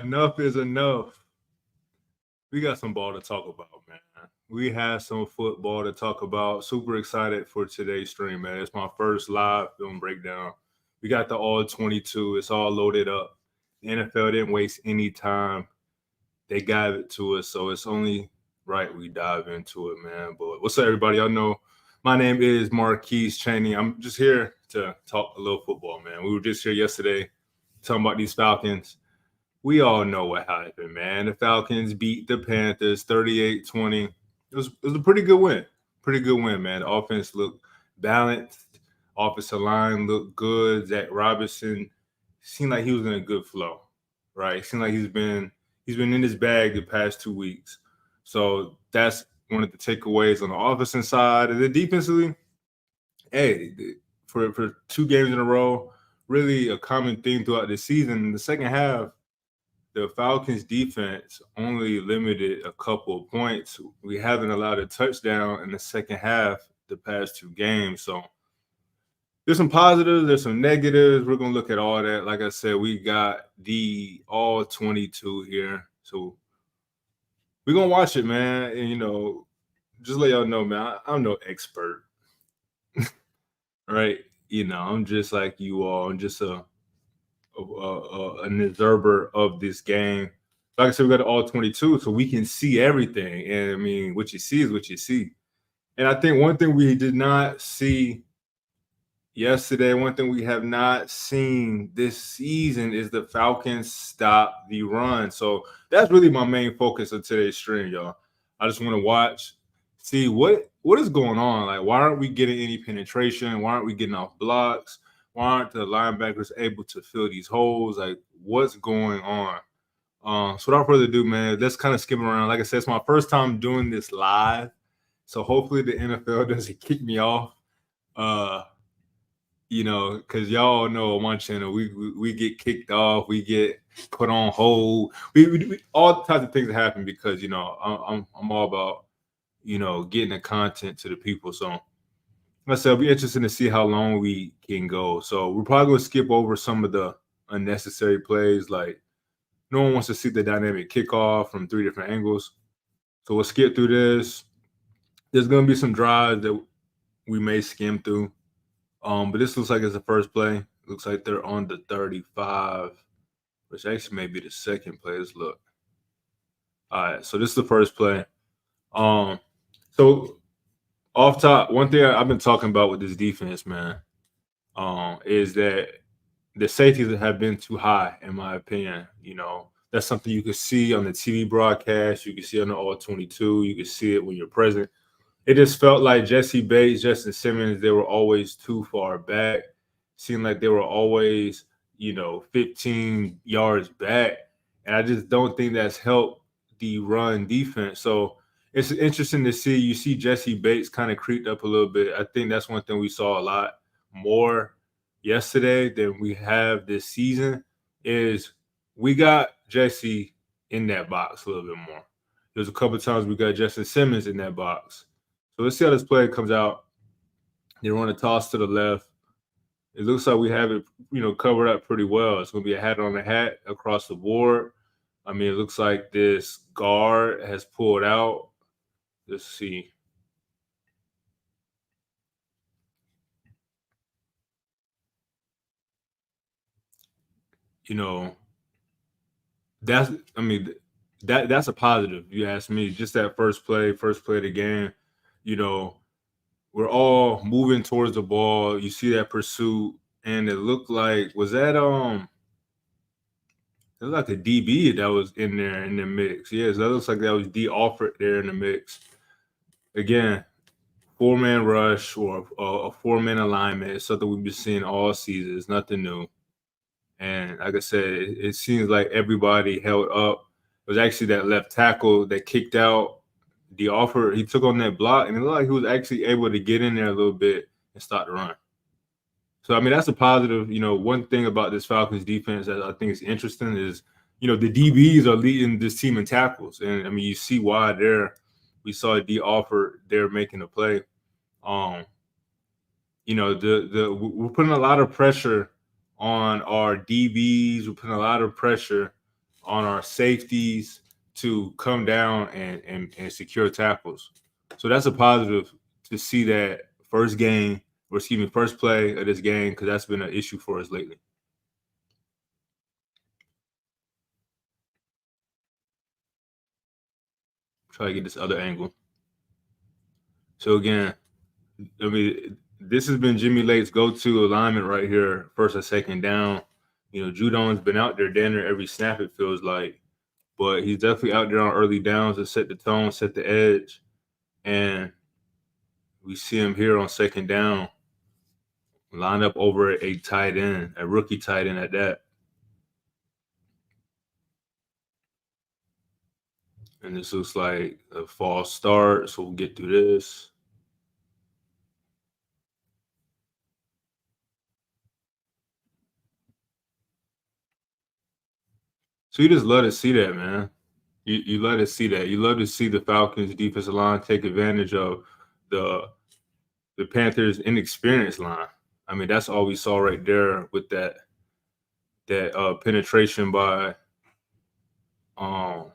Enough is enough. We got some ball to talk about, man. We have some football to talk about. Super excited for today's stream, man. It's my first live film breakdown. We got the all 22. It's all loaded up. The NFL didn't waste any time. They gave it to us, so it's only right we dive into it, man. But what's up, everybody? Y'all know my name is Marquise Cheney. I'm just here to talk a little football, man. We were just here yesterday talking about these Falcons. We all know what happened, man. The Falcons beat the Panthers 38-20. It was a pretty good win. Pretty good win, man. The offense looked balanced. Offensive line looked good. Zach Robinson seemed like he was in a good flow, right? It seemed like he's been in his bag the past 2 weeks. So that's one of the takeaways on the offensive side. And then defensively, hey, for 2 games in a row, really a common theme throughout the season. In the second half, the Falcons defense only limited a couple of points. We haven't allowed a touchdown in the second half the past 2 games. So there's some positives, there's some negatives. We're going to look at all that. Like I said, we got the all 22 here. So we're going to watch it, man. And, just let y'all know, man, I'm no expert, right? I'm just like you all. I'm just an observer of this game. Like I said, we got all 22, so we can see everything. And I mean, what you see is what you see. And I think one thing we did not see yesterday, one thing we have not seen this season is the Falcons stop the run. So that's really my main focus of today's stream, y'all. I just want to watch, see what is going on. Like, why aren't we getting any penetration? Why aren't we getting off blocks? Why aren't the linebackers able to fill these holes? Like, what's going on? So without further ado, man, let's kind of skim around. Like I said, it's my first time doing this live. So hopefully the NFL doesn't kick me off. Because y'all know on my channel, we get kicked off, we get put on hold. We all types of things happen because I'm all about getting the content to the people. So like I said, it'll be interesting to see how long we can go. So we're probably gonna skip over some of the unnecessary plays. Like no one wants to see the dynamic kickoff from 3 different angles. So we'll skip through this. There's gonna be some drives that we may skim through. But this looks like it's the first play. Looks like they're on the 35, which actually may be the second play. Let's look. All right, so this is the first play. So off top, one thing I've been talking about with this defense, man, is that the safeties have been too high, in my opinion. That's something you can see on the TV broadcast. You can see on the all 22. You can see it when you're present. It just felt like Jesse Bates, Justin Simmons, they were always too far back. Seemed like they were always, 15 yards back. And I just don't think that's helped the run defense. So it's interesting to see. You see Jesse Bates kind of creeped up a little bit. I think that's one thing we saw a lot more yesterday than we have this season is we got Jesse in that box a little bit more. There's a couple of times we got Justin Simmons in that box. So let's see how this play comes out. They run a toss to the left. It looks like we have it, covered up pretty well. It's going to be a hat on a hat across the board. I mean, it looks like this guard has pulled out. Let's see. That's a positive. You ask me. Just that first play of the game. We're all moving towards the ball. You see that pursuit, and it looked like it was like a DB that was in there in the mix. Yes, that looks like that was D Alford there in the mix. Again, 4-man rush or a 4-man alignment is something we've been seeing all season. It's nothing new. And like I said, it seems like everybody held up. It was actually that left tackle that kicked out the offer. He took on that block, and it looked like he was actually able to get in there a little bit and start the run. So, I mean, that's a positive. One thing about this Falcons defense that I think is interesting is, the DBs are leading this team in tackles. And, I mean, you see why there. We saw D offer there making a play. We're putting a lot of pressure on our DBs. We're putting a lot of pressure on our safeties to come down and secure tackles. So that's a positive to see that first game, or excuse me, first play of this game, because that's been an issue for us lately. Try to get this other angle. So again, I mean, this has been Jimmy Lake's go-to alignment right here, first and second down. You know, Judon's been out there damn near every snap, it feels like, but he's definitely out there on early downs to set the tone, set the edge, and we see him here on second down, lined up over a tight end, a rookie tight end at that. And this looks like a false start, so we'll get through this. So you just love to see that, man. You love to see that. You love to see the Falcons defensive line take advantage of the the Panthers' inexperienced line. I mean, that's all we saw right there with that penetration by um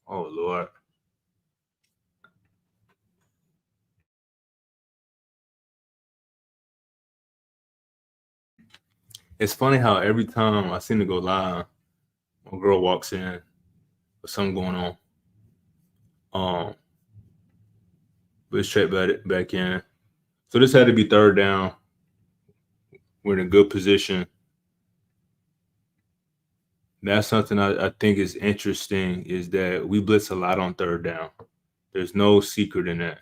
oh Lord. It's funny how every time I seem to go live, a girl walks in with something going on. Um, but it's checked back in. So this had to be third down. We're in a good position. That's something I think is interesting is that we blitz a lot on third down. There's no secret in that.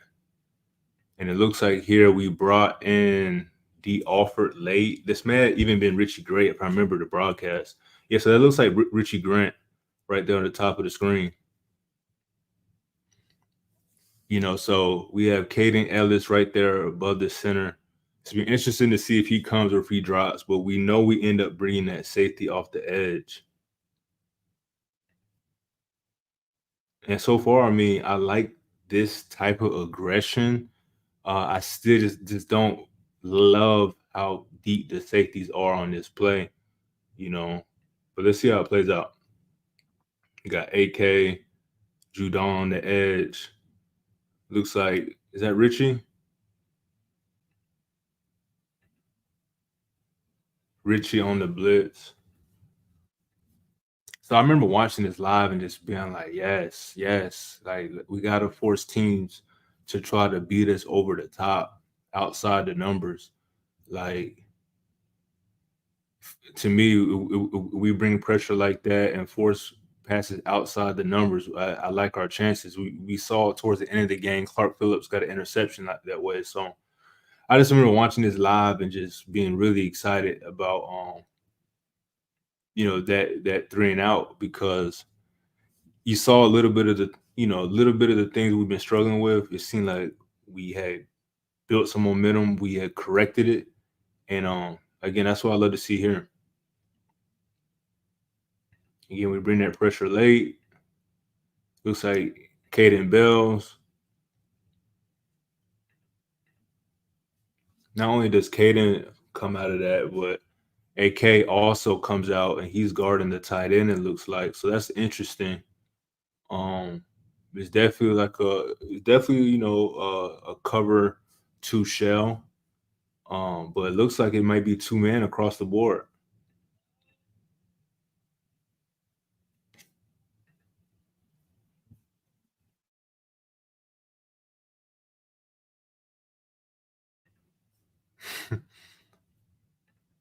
And it looks like here we brought in D. Alford late. This may have even been Richie Gray, if I remember the broadcast. Yeah, so that looks like Richie Grant right there on the top of the screen. You know, so we have Caden Ellis right there above the center. It's been interesting to see if he comes or if he drops, but we know we end up bringing that safety off the edge. And so far, I mean, I like this type of aggression. I still just don't love how deep the safeties are on this play, you know. But let's see how it plays out. You got AK, Judon on the edge. Looks like, is that Richie? Richie on the blitz. So I remember watching this live and just being like, yes, yes. Like we gotta force teams to try to beat us over the top, outside the numbers. Like to me, we bring pressure like that and force passes outside the numbers. I like our chances. We saw towards the end of the game, Clark Phillips got an interception like that way. So I just remember watching this live and just being really excited about that 3 and out, because you saw a little bit of a little bit of the things we've been struggling with. It seemed like we had built some momentum, we had corrected it, and again, that's what I love to see here. Again, we bring that pressure late. Looks like Caden Bells. Not only does Caden come out of that, but AK also comes out and he's guarding the tight end, it looks like. So that's interesting. Um, it's definitely a cover two shell. But it looks like it might be two man across the board.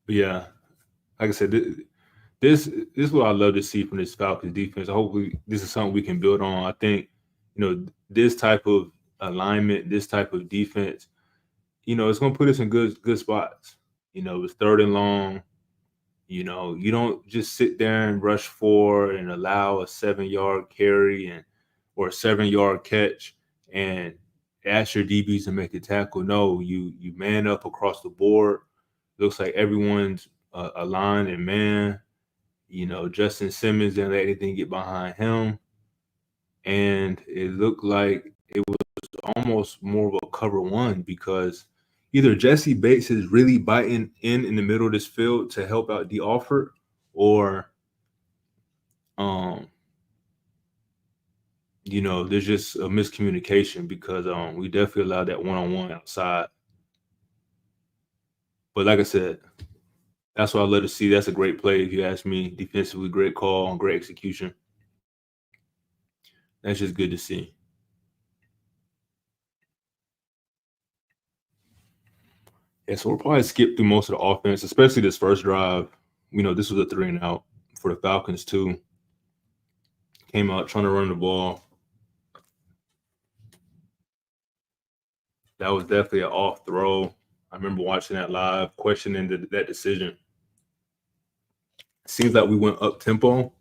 But yeah, like I said, this is what I love to see from this Falcons defense. Hopefully, this is something we can build on. I think this type of alignment, this type of defense, it's going to put us in good spots. It's third and long. You don't just sit there and rush forward and allow a 7-yard carry or a 7-yard catch and ask your DBs to make a tackle. No, you man up across the board. Looks like everyone's aligned and man. Justin Simmons didn't let anything get behind him, and it looked like it was almost more of a cover one, because either Jesse Bates is really biting in the middle of this field to help out the offer, or Um, there's just a miscommunication because we definitely allowed that one-on-one outside. But like I said, that's what I love to see. That's a great play if you ask me. Defensively, great call and great execution. That's just good to see. Yeah, so we'll probably skip through most of the offense, especially this first drive. This was a 3-and-out for the Falcons too. Came out trying to run the ball. That was definitely an off throw. I remember watching that live, questioning that decision. Seems like we went up tempo,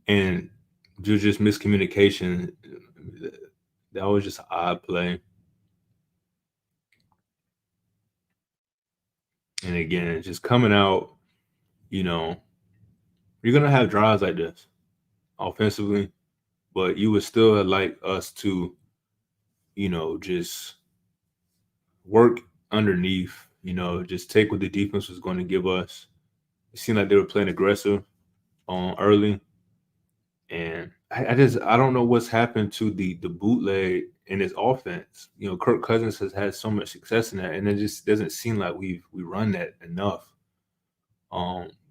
and there's just miscommunication. That was just an odd play. And again, just coming out, you know, you're gonna have drives like this offensively, but you would still like us to, just work underneath, just take what the defense was going to give us. It seemed like they were playing aggressive on early. And I don't know what's happened to the bootleg in his offense. Kirk Cousins has had so much success in that, and it just doesn't seem like we run that enough.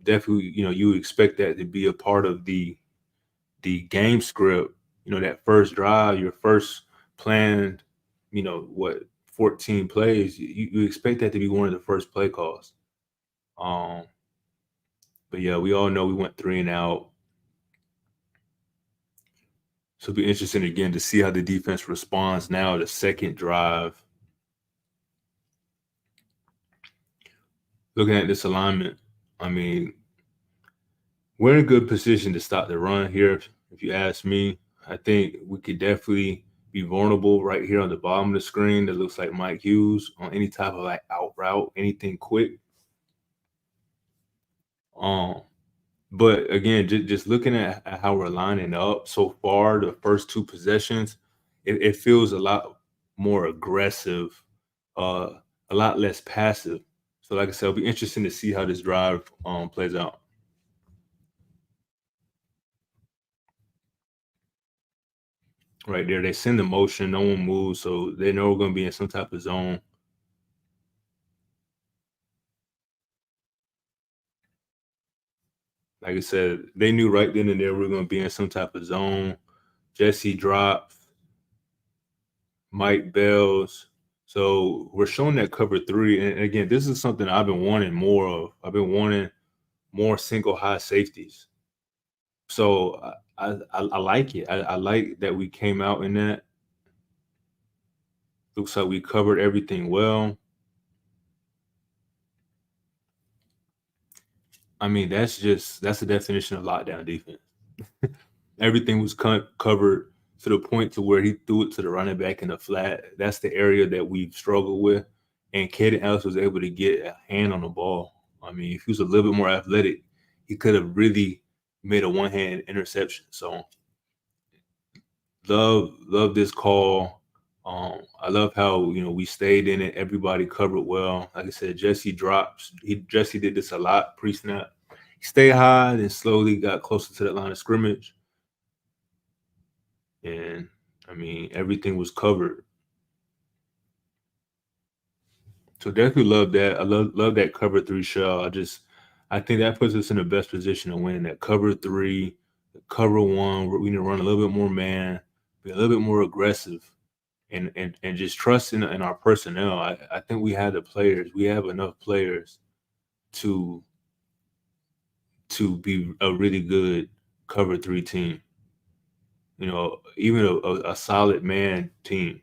Definitely, you would expect that to be a part of the game script. That first drive, your first planned, 14 plays, you expect that to be one of the first play calls. Um, but yeah, we all know we went 3-and-out. So it'll be interesting again to see how the defense responds now. The second drive, looking at this alignment, I mean, we're in a good position to stop the run here. If you ask me, I think we could definitely be vulnerable right here on the bottom of the screen. That looks like Mike Hughes on any type of like out route, anything quick. Um, but again, just looking at how we're lining up so far, the first two possessions, it feels a lot more aggressive, uh, a lot less passive. So, like I said, it'll be interesting to see how this drive plays out. Right there, they send the motion, no one moves, so they know we're going to be in some type of zone. Like I said, they knew right then and there we are going to be in some type of zone. Jesse dropped, Mike Bells. So we're showing that cover three. And again, this is something I've been wanting more of. I've been wanting more single high safeties. So I like it. I like that we came out in that. Looks like we covered everything well. I mean, that's the definition of lockdown defense. Everything was covered to the point to where he threw it to the running back in the flat. That's the area that we've struggled with. And Kaden Ellis was able to get a hand on the ball. I mean, if he was a little bit more athletic, he could have really made a one-hand interception. So love this call. I love how we stayed in it. Everybody covered well. Like I said, Jesse drops. Jesse did this a lot pre-snap. He stayed high, then slowly got closer to that line of scrimmage. And I mean, everything was covered. So definitely love that. I love that cover three shell. I think that puts us in the best position to win. That cover three, cover one, we need to run a little bit more man, be a little bit more aggressive, and just trust in our personnel. I think we have the players. We have enough players to be a really good cover three team. Even a solid man team.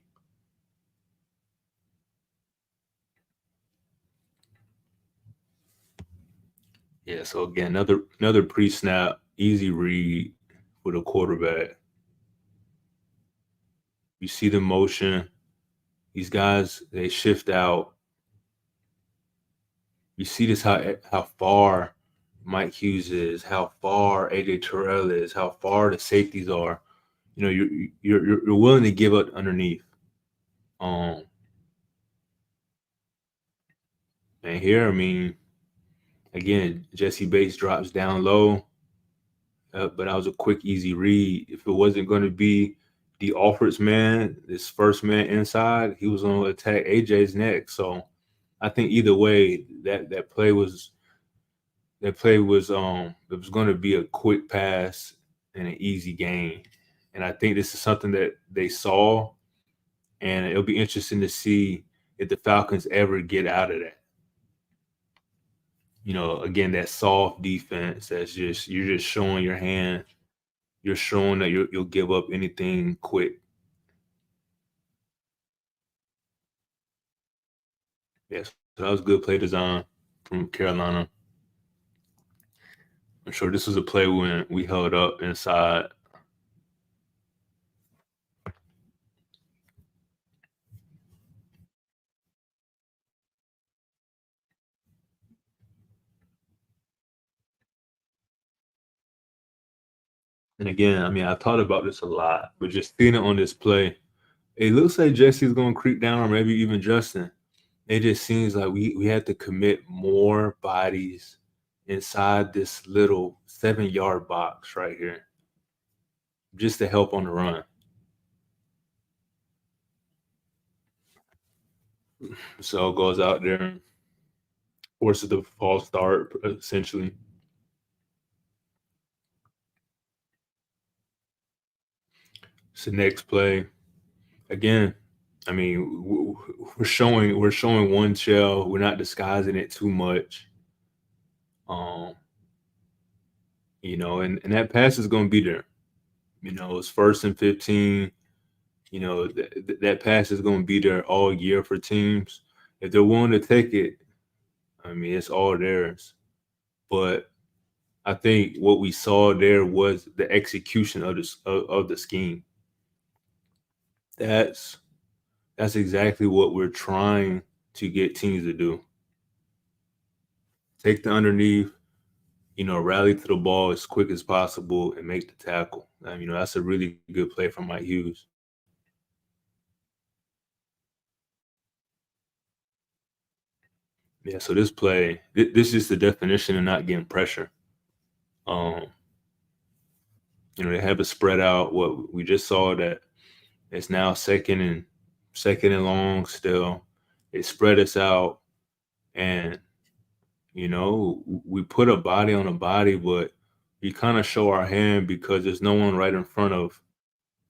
Yeah, so again, another pre-snap, easy read for the quarterback. You see the motion. These guys, they shift out. You see this how far Mike Hughes is, how far AJ Terrell is, how far the safeties are. You're willing to give up underneath. Um, and here, I mean, again, Jesse Bates drops down low. but that was a quick, easy read. If it wasn't going to be the offense man, this first man inside, he was going to attack AJ's neck. So I think either way, that play was it was going to be a quick pass and an easy game. And I think this is something that they saw, and it'll be interesting to see if the Falcons ever get out of that. Again, that soft defense that's just you're just showing your hand. You're showing that you'll give up anything quick. Yes, so that was good play design from Carolina. I'm sure this was a play when we held up inside. And again, I mean, I thought about this a lot, but just seeing it on this play, it looks like Jesse's going to creep down, or maybe even Justin. It just seems like we had to commit more bodies inside this little 7-yard box right here, just to help on the run. So goes out there, forces the false start essentially. It's the next play. Again, I mean, we're showing one shell. We're not disguising it too much. Um, and that pass is going to be there. It's 1st and 15. That pass is going to be there all year for teams. If they're willing to take it, I mean, it's all theirs. But I think what we saw there was the execution of the scheme. That's exactly what we're trying to get teams to do. Take the underneath, rally to the ball as quick as possible and make the tackle. That's a really good play from Mike Hughes. Yeah, so this play, this is the definition of not getting pressure. Um, they have it spread out. What we just saw that it's now second and long still. They spread us out, and we put a body on a body, but we kind of show our hand because there's no one right in front of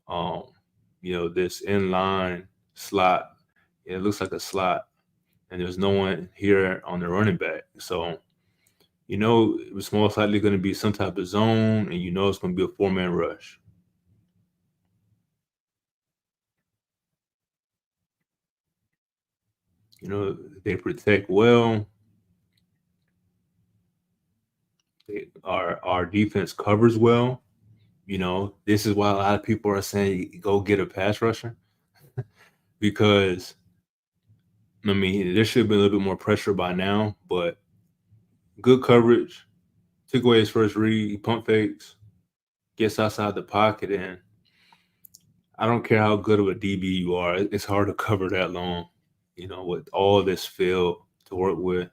um, this inline slot. It looks like a slot, and there's no one here on the running back. So, it's most likely going to be some type of zone, and it's going to be a 4-man rush. They protect well. Our defense covers well. This is why a lot of people are saying go get a pass rusher because I mean there should have been a little bit more pressure by now, but good coverage. Took away his first read, he pump fakes, gets outside the pocket, and I don't care how good of a DB you are, it's hard to cover that long, with all this field to work with.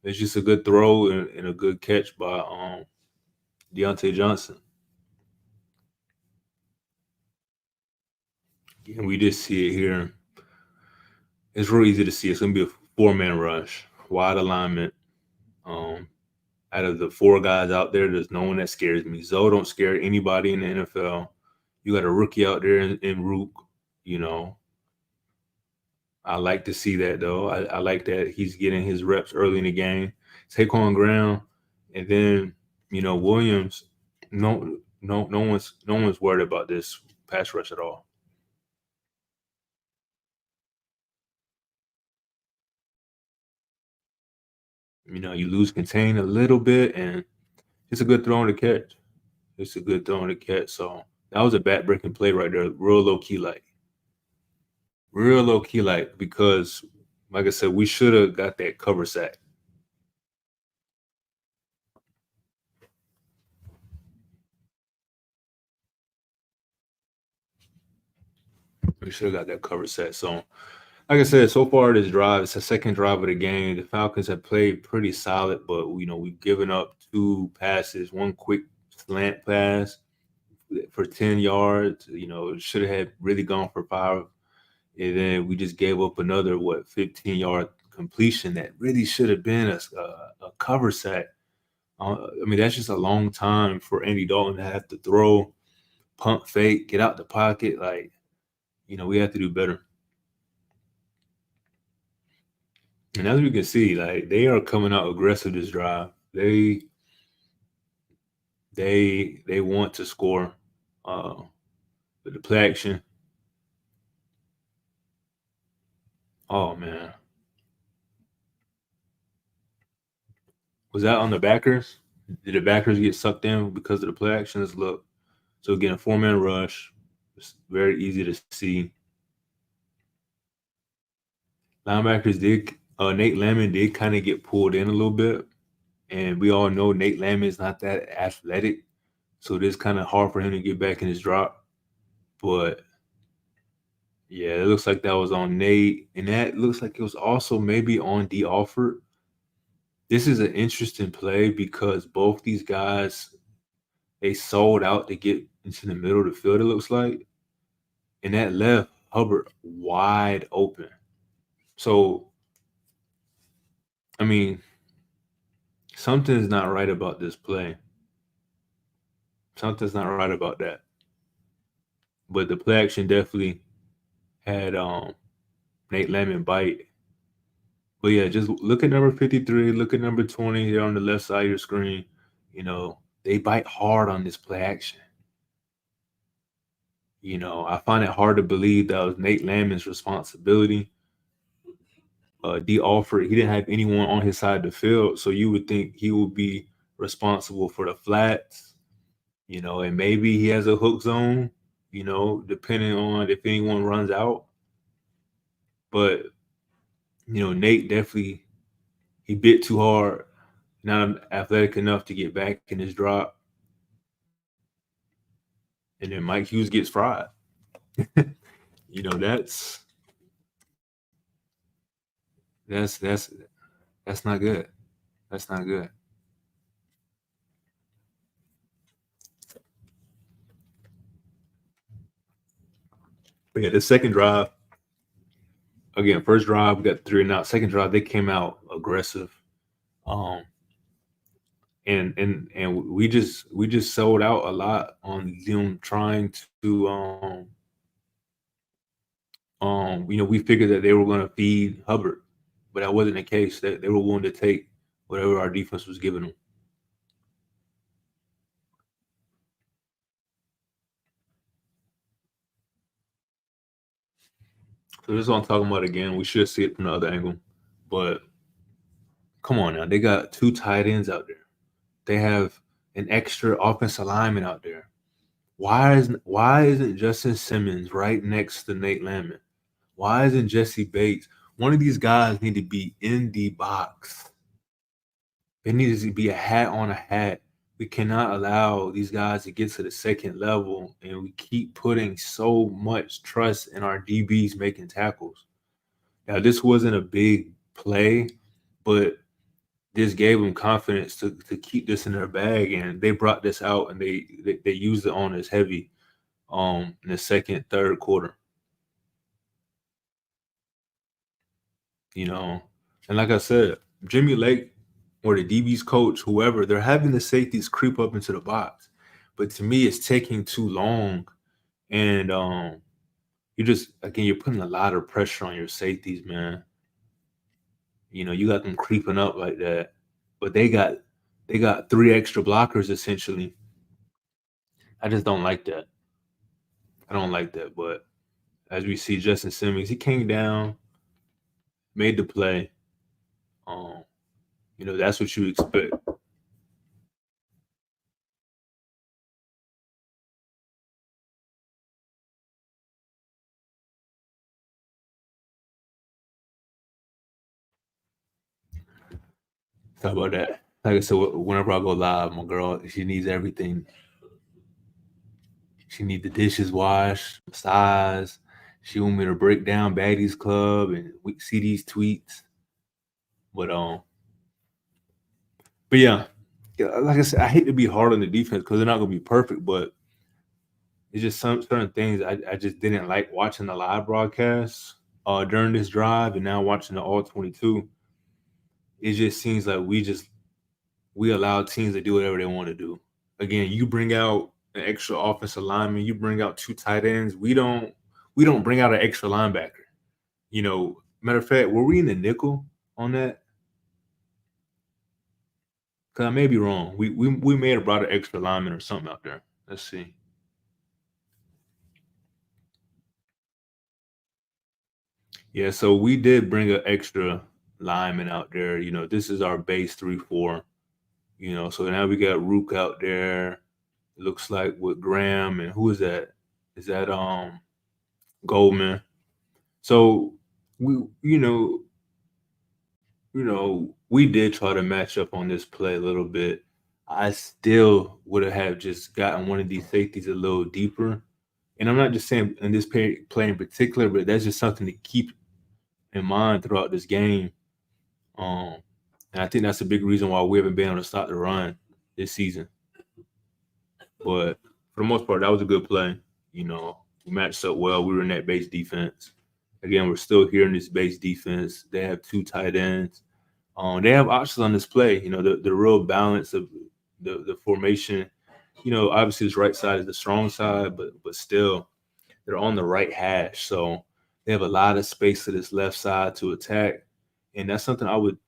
It's just a good throw and a good catch by Deontay Johnson. And we just see it here. It's real easy to see. It's going to be a 4-man rush, wide alignment. Um, Out of the 4 guys out there, there's no one that scares me. Zoe don't scare anybody in the NFL. You got a rookie out there in Rook. I like to see that though. I like that he's getting his reps early in the game. Take on ground, and then Williams. No one's worried about this pass rush at all. You lose contain a little bit, and it's a good throw on the catch. It's a good throw on the catch. So that was a back-breaking play right there. Real low key like because, like I said, we should have got that cover sack. We should have got that cover sack. So, like I said, so far this drive, it's the second drive of the game. The Falcons have played pretty solid, but we've given up 2 passes, one quick slant pass for 10 yards. Should have had really gone for 5. And then we just gave up another, 15-yard completion that really should have been a cover sack. I mean, that's just a long time for Andy Dalton to have to throw, pump fake, get out the pocket. Like, we have to do better. And as we can see, like, they are coming out aggressive this drive. They want to score. With the play action. Oh man. Was that on the backers? Did the backers get sucked in because of the play action? Let's look. So again, 4-man rush. It's very easy to see. Linebackers did Nate Landman did kind of get pulled in a little bit. And we all know Nate Landman is not that athletic. So it is kind of hard for him to get back in his drop. But yeah, it looks like that was on Nate. And that looks like it was also maybe on D. Alford. This is an interesting play because both these guys, they sold out to get into the middle of the field, it looks like. And that left Hubbard wide open. So, I mean, something's not right about this play. Something's not right about that. But the play action definitely had Nate Landman bite. But yeah, just look at number 53, look at number 20 here on the left side of your screen. They bite hard on this play action. I find it hard to believe that was Nate Landman's responsibility. D. Alford, he didn't have anyone on his side of the field, so you would think he would be responsible for the flats, and maybe he has a hook zone, depending on if anyone runs out. But, Nate definitely, he bit too hard, not athletic enough to get back in his drop. And then Mike Hughes gets fried. That's not good. That's not good. But yeah, the second drive, again, first drive we got 3 and out. Second drive they came out aggressive, and we just sold out a lot on them trying to we figured that they were going to feed Hubbard, but that wasn't the case. That they were willing to take whatever our defense was giving them. So this is what I'm talking about again. We should see it from the other angle, but come on now, they got 2 tight ends out there. They have an extra offensive lineman out there. Why isn't Justin Simmons right next to Nate Landman? Why isn't Jesse Bates? One of these guys need to be in the box. It needs to be a hat on a hat. We cannot allow these guys to get to the second level, and we keep putting so much trust in our DBs making tackles. Now, this wasn't a big play, but this gave them confidence to keep this in their bag, and they brought this out and they used it on us heavy in the second, third quarter. And like I said, Jimmy Lake or the DB's coach, whoever, they're having the safeties creep up into the box. But to me, it's taking too long. And you're putting a lot of pressure on your safeties, man. You got them creeping up like that. But they got 3 extra blockers essentially. I just don't like that. I don't like that. But as we see, Justin Simmons, he came down, made the play. That's what you expect. Talk about that. Like I said, whenever I go live, my girl, she needs everything. She needs the dishes washed, massage. She want me to break down Baddies Club and we see these tweets. But yeah, yeah, like I said, I hate to be hard on the defense because they're not gonna be perfect, but it's just some certain things I just didn't like watching the live broadcast during this drive, and now watching the all 22. It just seems like we allow teams to do whatever they want to do. Again, you bring out an extra offensive lineman, you bring out two tight ends. We don't bring out an extra linebacker. Matter of fact, were we in the nickel on that? Because I may be wrong. We may have brought an extra lineman or something out there. Let's see. Yeah, so we did bring an extra lineman out there. This is our base 3-4. So now we got Rook out there. It looks like with Graham, and who is that? Is that Goldman? So we we did try to match up on this play a little bit. I still would have just gotten one of these safeties a little deeper. And I'm not just saying in this play in particular, but that's just something to keep in mind throughout this game. Um, and I think that's a big reason why we haven't been able to stop the run this season. But for the most part, that was a good play. We matched up well. We were in that base defense. Again, we're still here in this base defense. They have two tight ends. They have options on this play. The real balance of the formation. Obviously this right side is the strong side, but still they're on the right hash. So they have a lot of space to this left side to attack. And that's something I would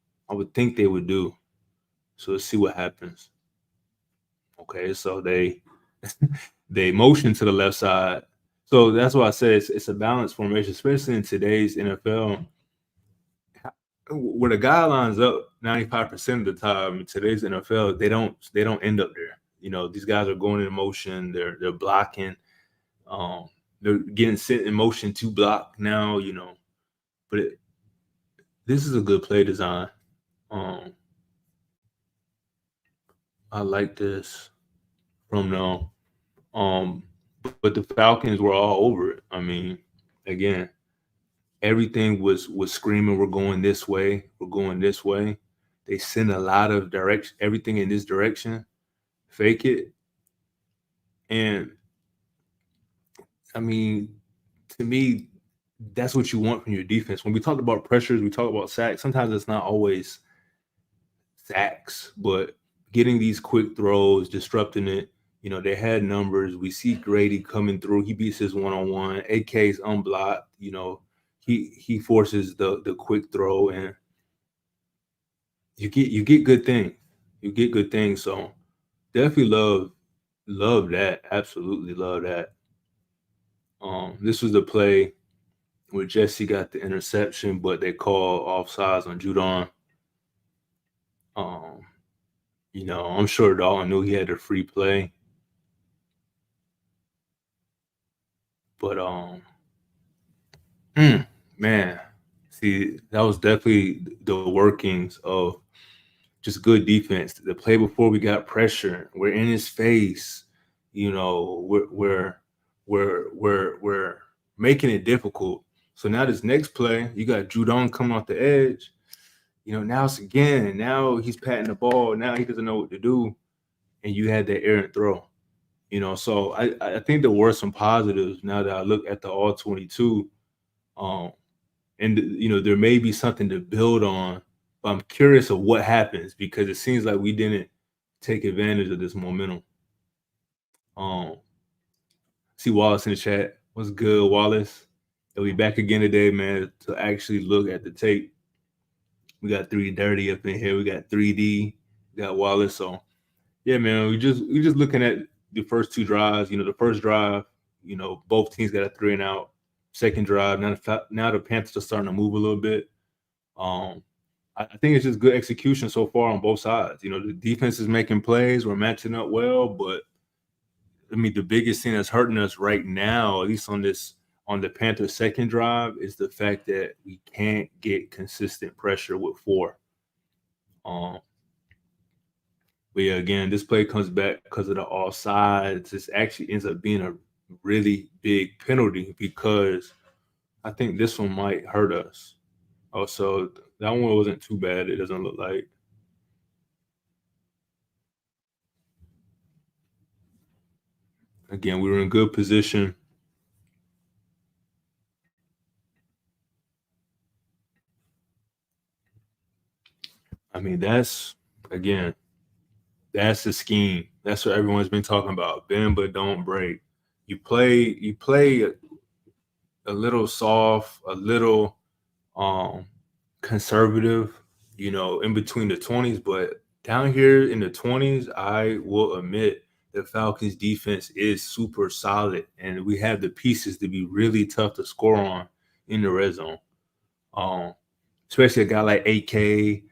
think they would do. So let's see what happens. Okay, so they they motion to the left side. So that's why I said it's a balanced formation, especially in today's NFL, where the guy lines up 95% of the time in today's NFL, they don't end up there. These guys are going in motion, they're blocking, um, they're getting sent in motion to block now, but this is a good play design. Um, I like this from now. Um, but the Falcons were all over it. I mean, again, everything was screaming, "We're going this way. We're going this way." They send a lot of direction, everything in this direction, fake it, and I mean, to me, that's what you want from your defense. When we talk about pressures, we talk about sacks. Sometimes it's not always sacks, but getting these quick throws, disrupting it. They had numbers. We see Grady coming through. He beats his one-on-one. AK's unblocked. He forces the quick throw, and you get good things. You get good things. So definitely love that. Absolutely love that. This was the play where Jesse got the interception, but they call offsides on Judon. Um, I'm sure Dalton knew he had a free play, but man, see, that was definitely the workings of just good defense. The play before we got pressure, we're in his face. We're making it difficult. So now this next play, you got Judon coming off the edge. Now it's again. Now he's patting the ball. Now he doesn't know what to do, and you had that errant throw. So I think there were some positives now that I look at the all 22. Um, and there may be something to build on. But I'm curious of what happens because it seems like we didn't take advantage of this momentum. Um, see Wallace in the chat. What's good, Wallace? He'll be back again today, man, to actually look at the tape. We got 3 Dirty up in here. We got 3D. We got Wallace. So yeah, man, we just looking at the first two drives. The first drive, both teams got a 3-and-out. Second drive, now the Panthers are starting to move a little bit. I think it's just good execution so far on both sides. The defense is making plays, we're matching up well, but I mean, the biggest thing that's hurting us right now, at least on the Panthers' second drive, is the fact that we can't get consistent pressure with 4. Um, but yeah, again, this play comes back because of the offsides. This actually ends up being a really big penalty because I think this one might hurt us. Also, that one wasn't too bad. It doesn't look like. Again, we were in good position. I mean, again, that's the scheme. That's what everyone's been talking about. Bend but don't break. You play a little soft, a little um conservative, in between the 20s, but down here in the 20s, I will admit the Falcons defense is super solid and we have the pieces to be really tough to score on in the red zone. Um, Especially a guy like AK,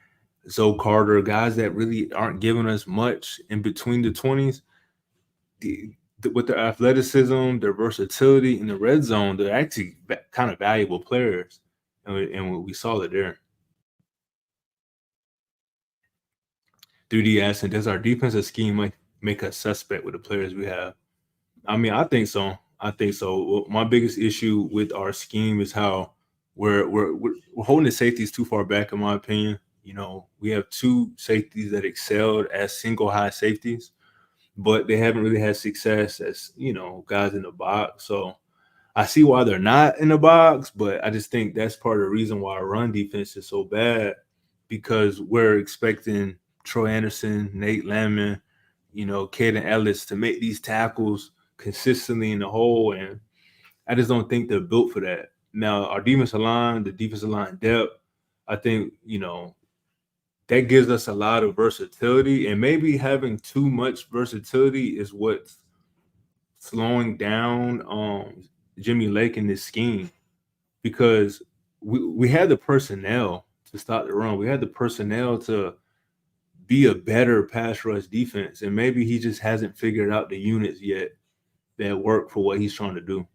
Zoe Carter, guys that really aren't giving us much in between the 20s. With their athleticism, their versatility in the red zone, they're actually kind of valuable players. And we saw it there. 3D and does our defensive scheme make us suspect with the players we have? I mean, I think so. I think so. Well, my biggest issue with our scheme is how we're holding the safeties too far back, in my opinion. We have two safeties that excelled as single high safeties, but they haven't really had success as guys in the box. So I see why they're not in the box, but I just think that's part of the reason why our run defense is so bad, because we're expecting Troy Anderson, Nate Landman, Caden Ellis to make these tackles consistently in the hole, and I just don't think they're built for that. Now, our the defensive line depth, I think, that gives us a lot of versatility, and maybe having too much versatility is what's slowing down Jimmy Lake in this scheme, because we had the personnel to stop the run. We had the personnel to be a better pass rush defense, and maybe he just hasn't figured out the units yet that work for what he's trying to do.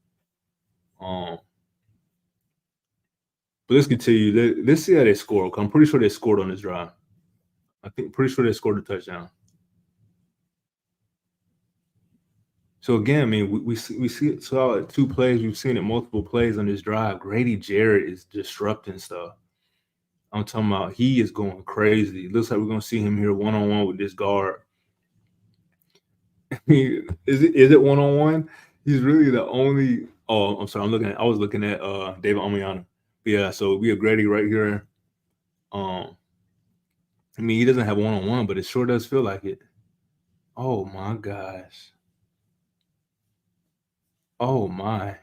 Um, but let's continue. Let's see how they score. I'm pretty sure they scored on this drive. Pretty sure they scored a touchdown. So again, I mean, saw it 2 plays. We've seen it multiple plays on this drive. Grady Jarrett is disrupting stuff. I'm talking about he is going crazy. It looks like we're gonna see him here one on one with this guard. Is it one on one? He's really the only. Oh, I'm sorry. I was looking at David Omiana. Yeah, so we have Grady right here. I mean, he doesn't have one on one, but it sure does feel like it. Oh my gosh. Oh my.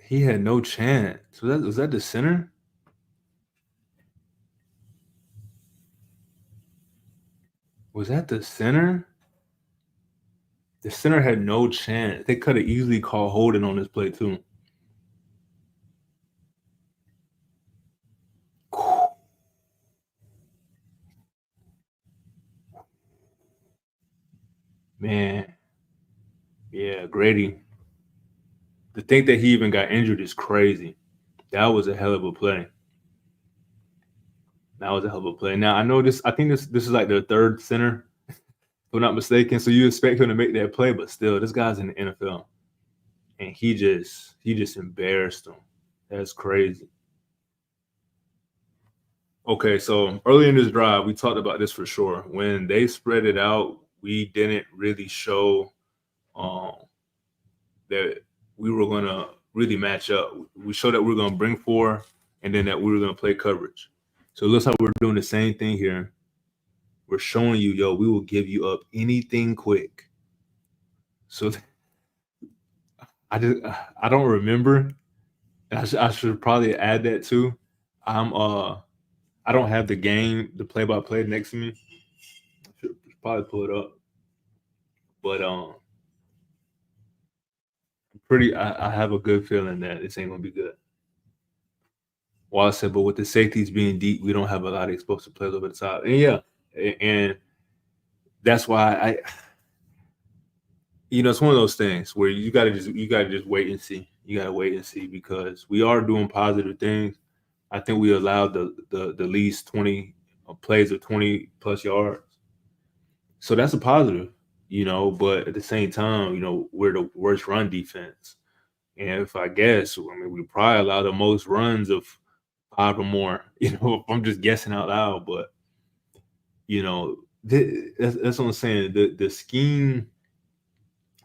He had no chance. Was that the center? Was that the center? The center had no chance. They could have easily called holding on this play too. Man, yeah, Grady. To think that he even got injured is crazy. That was a hell of a play. That was a hell of a play. Now I know this. I think this is like their third center, if I'm not mistaken. So you expect him to make that play, but still, this guy's in the NFL, and he just embarrassed him. That's crazy. Okay, so early in this drive, we talked about this for sure. When they spread it out, we didn't really show um, that we were gonna really match up. We showed that we were gonna bring four, and then that we were gonna play coverage. So it looks like we're doing the same thing here. We're showing you, yo, we will give you up anything quick. So I don't remember. I should probably add that too. I'm I don't have the play by play next to me. I should probably pull it up, but I have a good feeling that this ain't gonna be good. Well, I said, but with the safeties being deep, we don't have a lot of explosive players over the top. And yeah, and that's why it's one of those things where you gotta just wait and see. You gotta wait and see, because we are doing positive things. I think we allowed the least 20 plays of 20 plus yards. So that's a positive, but at the same time, we're the worst run defense. And if I guess, I mean, we probably allow the most runs of 5 or more, if I'm just guessing out loud. But, that's what I'm saying. The scheme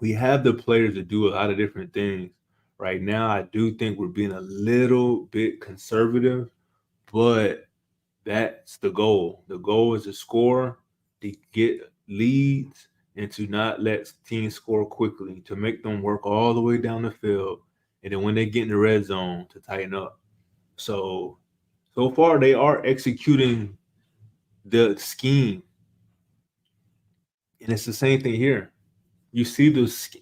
we have the players to do a lot of different things. Right now, I do think we're being a little bit conservative, but that's the goal. The goal is to score, to get leads, and to not let teams score quickly, to make them work all the way down the field. And then when they get in the red zone, to tighten up. So far, they are executing the scheme. And it's the same thing here. You see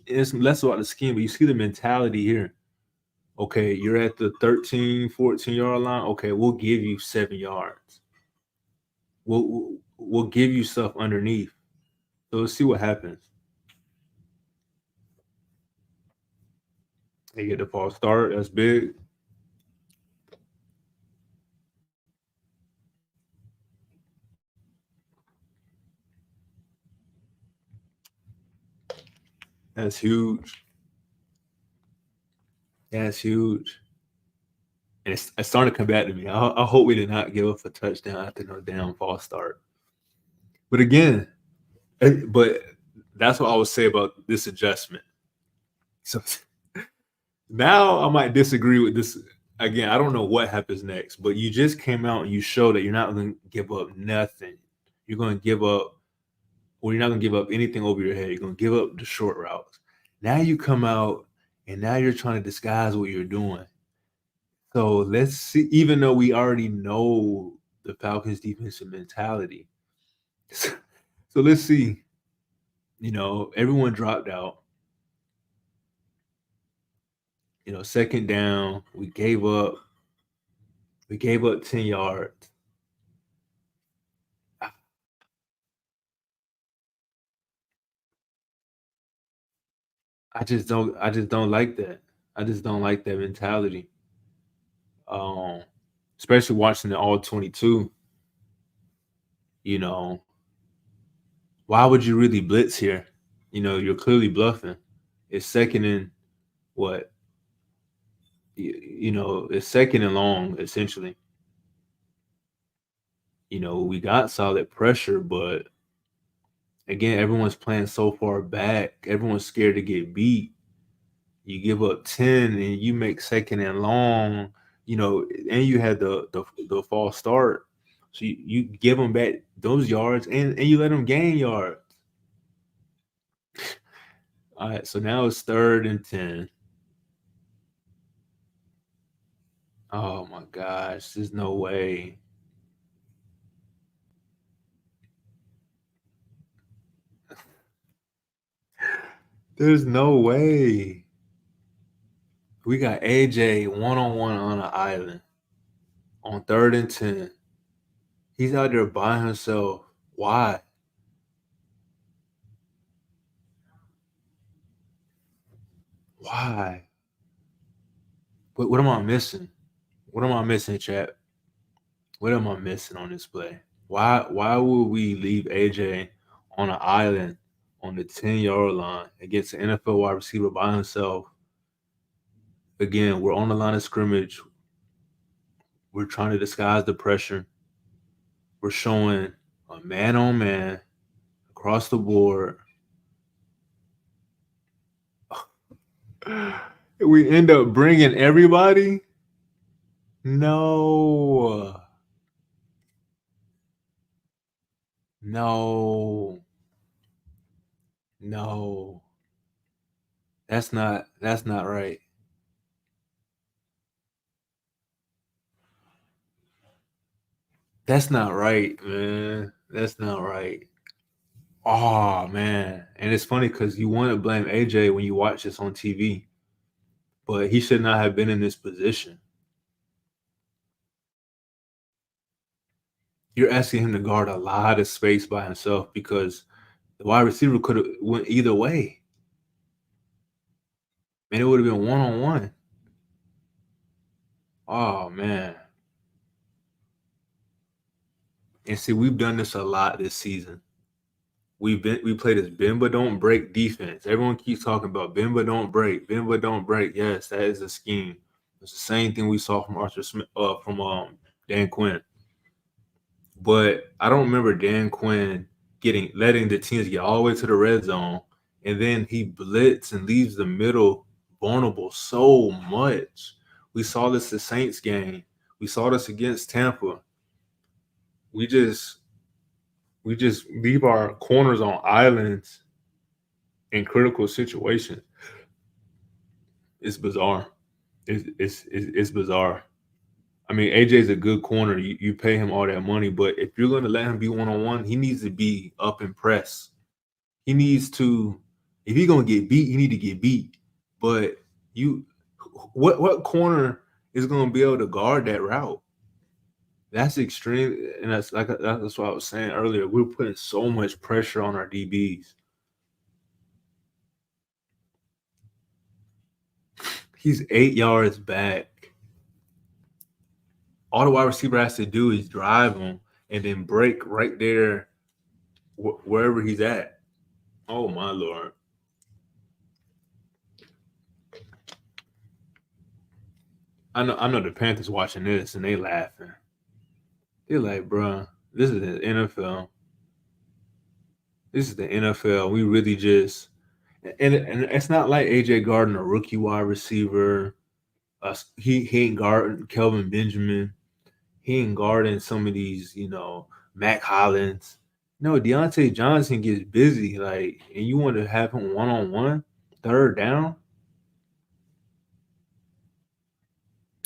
it's less about the scheme, but you see the mentality here. Okay, you're at the 13, 14-yard line. Okay, we'll give you 7 yards. We'll give you stuff underneath. So let's see what happens. They get the false start. That's big. That's huge. That's huge. And it's starting to come back to me. I hope we did not give up a touchdown after no damn false start. But again, but that's what I would say about this adjustment. So now I might disagree with this. Again, I don't know what happens next, but you just came out and you showed that you're not going to give up nothing. You're going to give up, or you're not going to give up anything over your head. You're going to give up the short routes. Now you come out and now you're trying to disguise what you're doing. So let's see, even though we already know the Falcons' defensive mentality. So let's see. Everyone dropped out. Second down, we gave up 10 yards. I just don't like that. I just don't like that mentality. Especially watching the all 22. Why would you really blitz here? You're clearly bluffing. It's second and what? It's second and long, essentially. We got solid pressure, but again, everyone's playing so far back. Everyone's scared to get beat. You give up 10 and you make second and long, and you had the false start. So you give them back those yards and you let them gain yards. All right, so now it's 3rd and 10. Oh my gosh, there's no way. There's no way. We got AJ one-on-one on an island on 3rd and 10. He's out there by himself. Why? Why? What am I missing? What am I missing, chat? What am I missing on this play? Why would we leave AJ on an island on the 10-yard line against an NFL wide receiver by himself? Again, we're on the line of scrimmage. We're trying to disguise the pressure. We're showing a man-on-man across the board. We end up bringing everybody? No. No. No. That's not right. That's not right, man. That's not right. Oh man. And it's funny because you want to blame AJ when you watch this on TV, but he should not have been in this position. You're asking him to guard a lot of space by himself because the wide receiver could have went either way. Man, it would have been one-on-one. Oh man. And see, we've done this a lot this season. We play this bend but don't break defense. Everyone keeps talking about bend but don't break, bend but don't break. Yes, that is a scheme. It's the same thing we saw from Arthur Smith, from Dan Quinn. But I don't remember Dan Quinn letting the teams get all the way to the red zone and then he blitz and leaves the middle vulnerable so much. We saw this the Saints game. We saw this against Tampa. We just we just leave our corners on islands in critical situations. It's bizarre. It's bizarre. I mean, AJ's a good corner. You pay him all that money, but if you're going to let him be one on one, he needs to be up and press. He needs to. If he's going to get beat, he need to get beat. But you, what corner is going to be able to guard that route? That's extreme, and that's what I was saying earlier. We're putting so much pressure on our DBs. He's 8 yards back. All the wide receiver has to do is drive him and then break right there wherever he's at. Oh my Lord. I know the Panthers watching this and they laughing. They're like, bruh, this is the NFL. This is the NFL. We really just and it's not like AJ Gardner, a rookie wide receiver. He ain't guarding Kelvin Benjamin. He ain't guarding some of these, Mac Hollins. No, Deontay Johnson gets busy, like, and you want to have him 1-on-1, third down.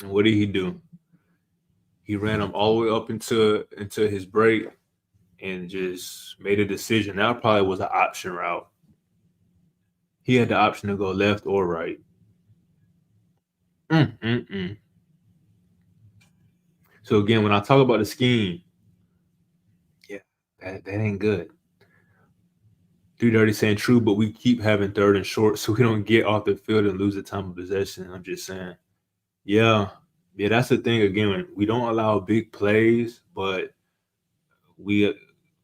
And what did he do? He ran him all the way up into his break and just made a decision. That probably was an option route. He had the option to go left or right. Mm-mm-mm. So again, when I talk about the scheme, yeah, that ain't good. 330 saying true, but we keep having third and short, so we don't get off the field and lose the time of possession. I'm just saying. Yeah, that's the thing. Again, we don't allow big plays, but we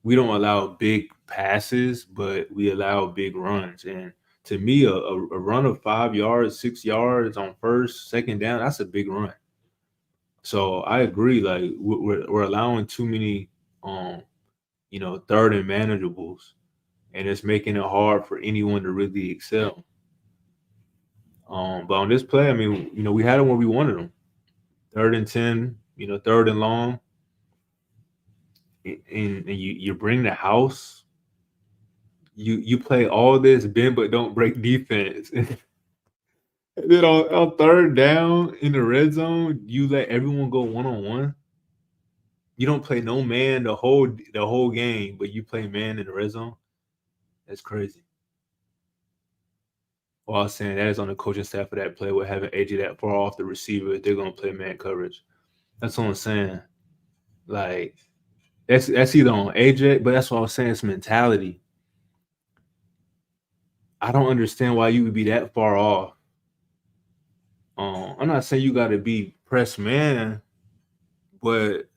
we don't allow big passes, but we allow big runs. And to me, a run of 5 yards, 6 yards on first, second down, that's a big run. So I agree. Like we're allowing too many, third and manageables, and it's making it hard for anyone to really excel. But on this play, I mean, we had them where we wanted them. 3rd and 10, third and long, and you bring the house. You play all this bend but don't break defense. And then on third down in the red zone, you let everyone go 1-on-1. You don't play no man the whole game, but you play man in the red zone. That's crazy. Well, I was saying that is on the coaching staff for that play with having AJ that far off the receiver. They're gonna play man coverage. That's what I'm saying. Like that's either on AJ, but that's what I was saying. It's mentality. I don't understand why you would be that far off. I'm not saying you got to be press man, but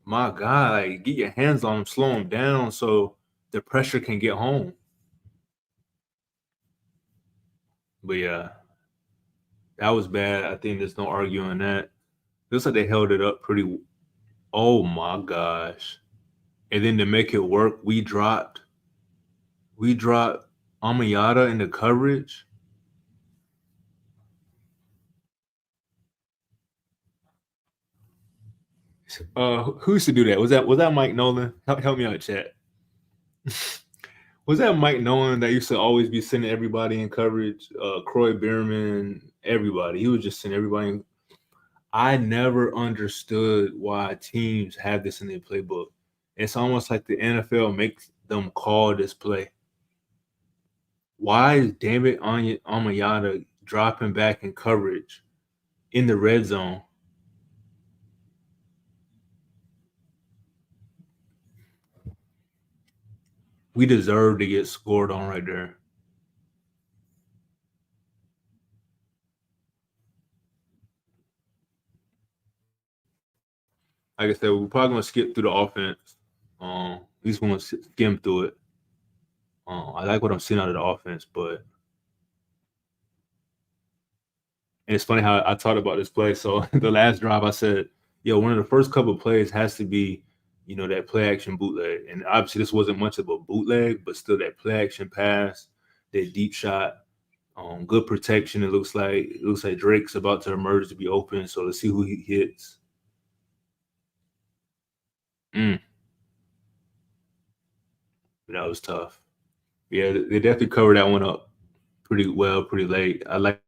my God, like, get your hands on him, slow him down so the pressure can get home. But yeah, that was bad. I think there's no arguing that. Looks like they held it up pretty. Oh my gosh! And then to make it work, we dropped Amayada in the coverage. Who used to do that? Was that Mike Nolan? Help me out, chat. Was that Mike Nolan that used to always be sending everybody in coverage? Croy Bierman, everybody. He was just sending everybody in. I never understood why teams have this in their playbook. It's almost like the NFL makes them call this play. Why is David Amayada dropping back in coverage in the red zone? We deserve to get scored on right there. Like I said, we're probably gonna skip through the offense. At least we're gonna skim through it. I like what I'm seeing out of the offense, but and it's funny how I talked about this play. So the last drive, I said, "Yo, one of the first couple of plays has to be, that play action bootleg." And obviously, this wasn't much of a bootleg, but still that play action pass. that deep shot. Good protection. It looks like Drake's about to emerge to be open. So let's see who he hits. Mm, that was tough. Yeah, they definitely covered that one up pretty well, pretty late. I like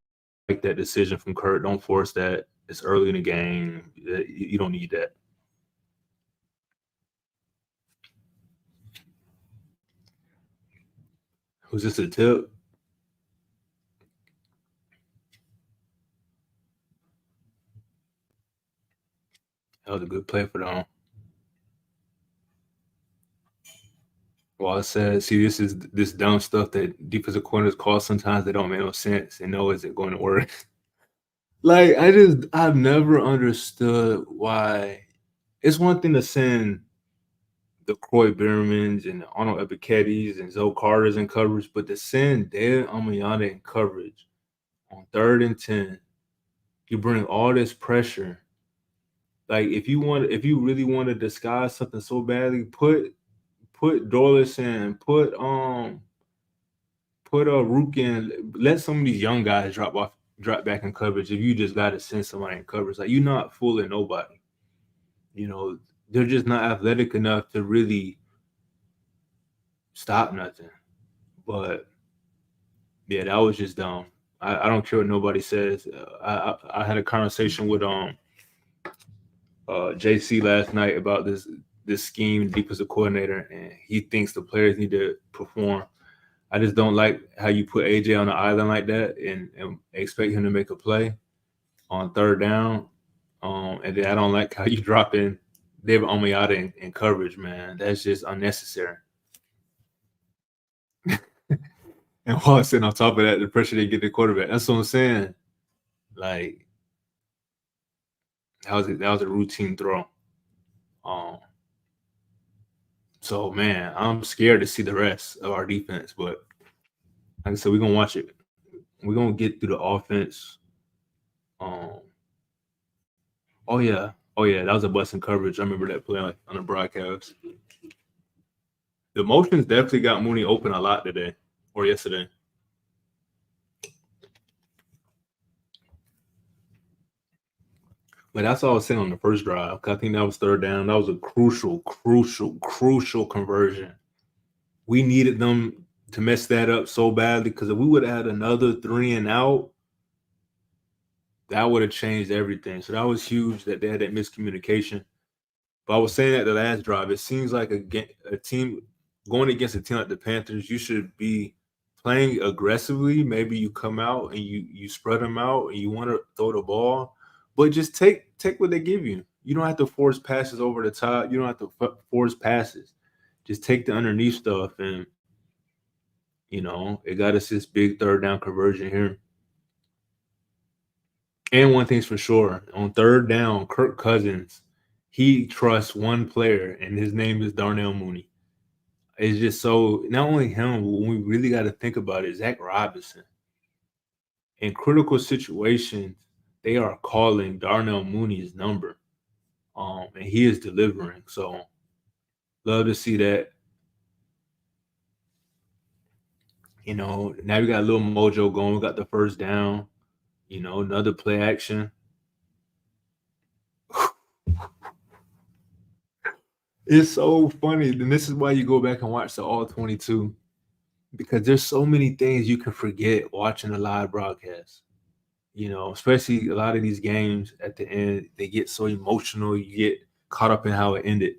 that decision from Kurt. Don't force that. It's early in the game. You don't need that. Was this a tip? That was a good play for them. Well, I said, see, this is this dumb stuff that defensive corners call sometimes they don't make no sense and know is it going to work. Like I've never understood why. It's one thing to send the Croy Biermans and the Arnold Ebikettis and Zoe Carter's in coverage, but to send Dale Amayana in coverage on 3rd and 10, you bring all this pressure. Like if you really want to disguise something so badly, put Dorless in, put a Rook in, let some of these young guys drop back in coverage. If you just got to send somebody in coverage, like you're not fooling nobody. You know, they're just not athletic enough to really stop nothing. But yeah, that was just dumb. I don't care what nobody says. I had a conversation with JC last night about this scheme, defensive coordinator, and he thinks the players need to perform. I just don't like how you put AJ on the island like that and expect him to make a play on 3rd down. And then I don't like how you drop in David Omayata in coverage, man. That's just unnecessary. And while sitting on top of that, the pressure they get the quarterback. That's what I'm saying. Like that was a routine throw. Um, so man, I'm scared to see the rest of our defense. But like I said, we're gonna watch it. We're gonna get through the offense. Um, oh yeah, that was a busting coverage. I remember that play on the broadcast. The motions definitely got Mooney open a lot today or yesterday. But that's all I was saying on the first drive. 'Cause I think that was 3rd down. That was a crucial conversion. We needed them to mess that up so badly because if we would have had another 3 and out, that would have changed everything. So that was huge that they had that miscommunication. But I was saying that the last drive, it seems like a team going against a team like the Panthers, you should be playing aggressively. Maybe you come out and you spread them out and you want to throw the ball, but just take what they give you. You don't have to force passes over the top. You don't have to force passes. Just take the underneath stuff, and it got us this big 3rd down conversion here. And one thing's for sure, on 3rd down, Kirk Cousins, he trusts one player, and his name is Darnell Mooney. It's just so not only him, but when we really got to think about it, Zach Robinson. In critical situations, they are calling Darnell Mooney's number, and he is delivering. So love to see that. Now we got a little mojo going. We got the 1st down. Another play action. It's so funny. And this is why you go back and watch the All 22 because there's so many things you can forget watching a live broadcast. Especially a lot of these games at the end, they get so emotional. You get caught up in how it ended.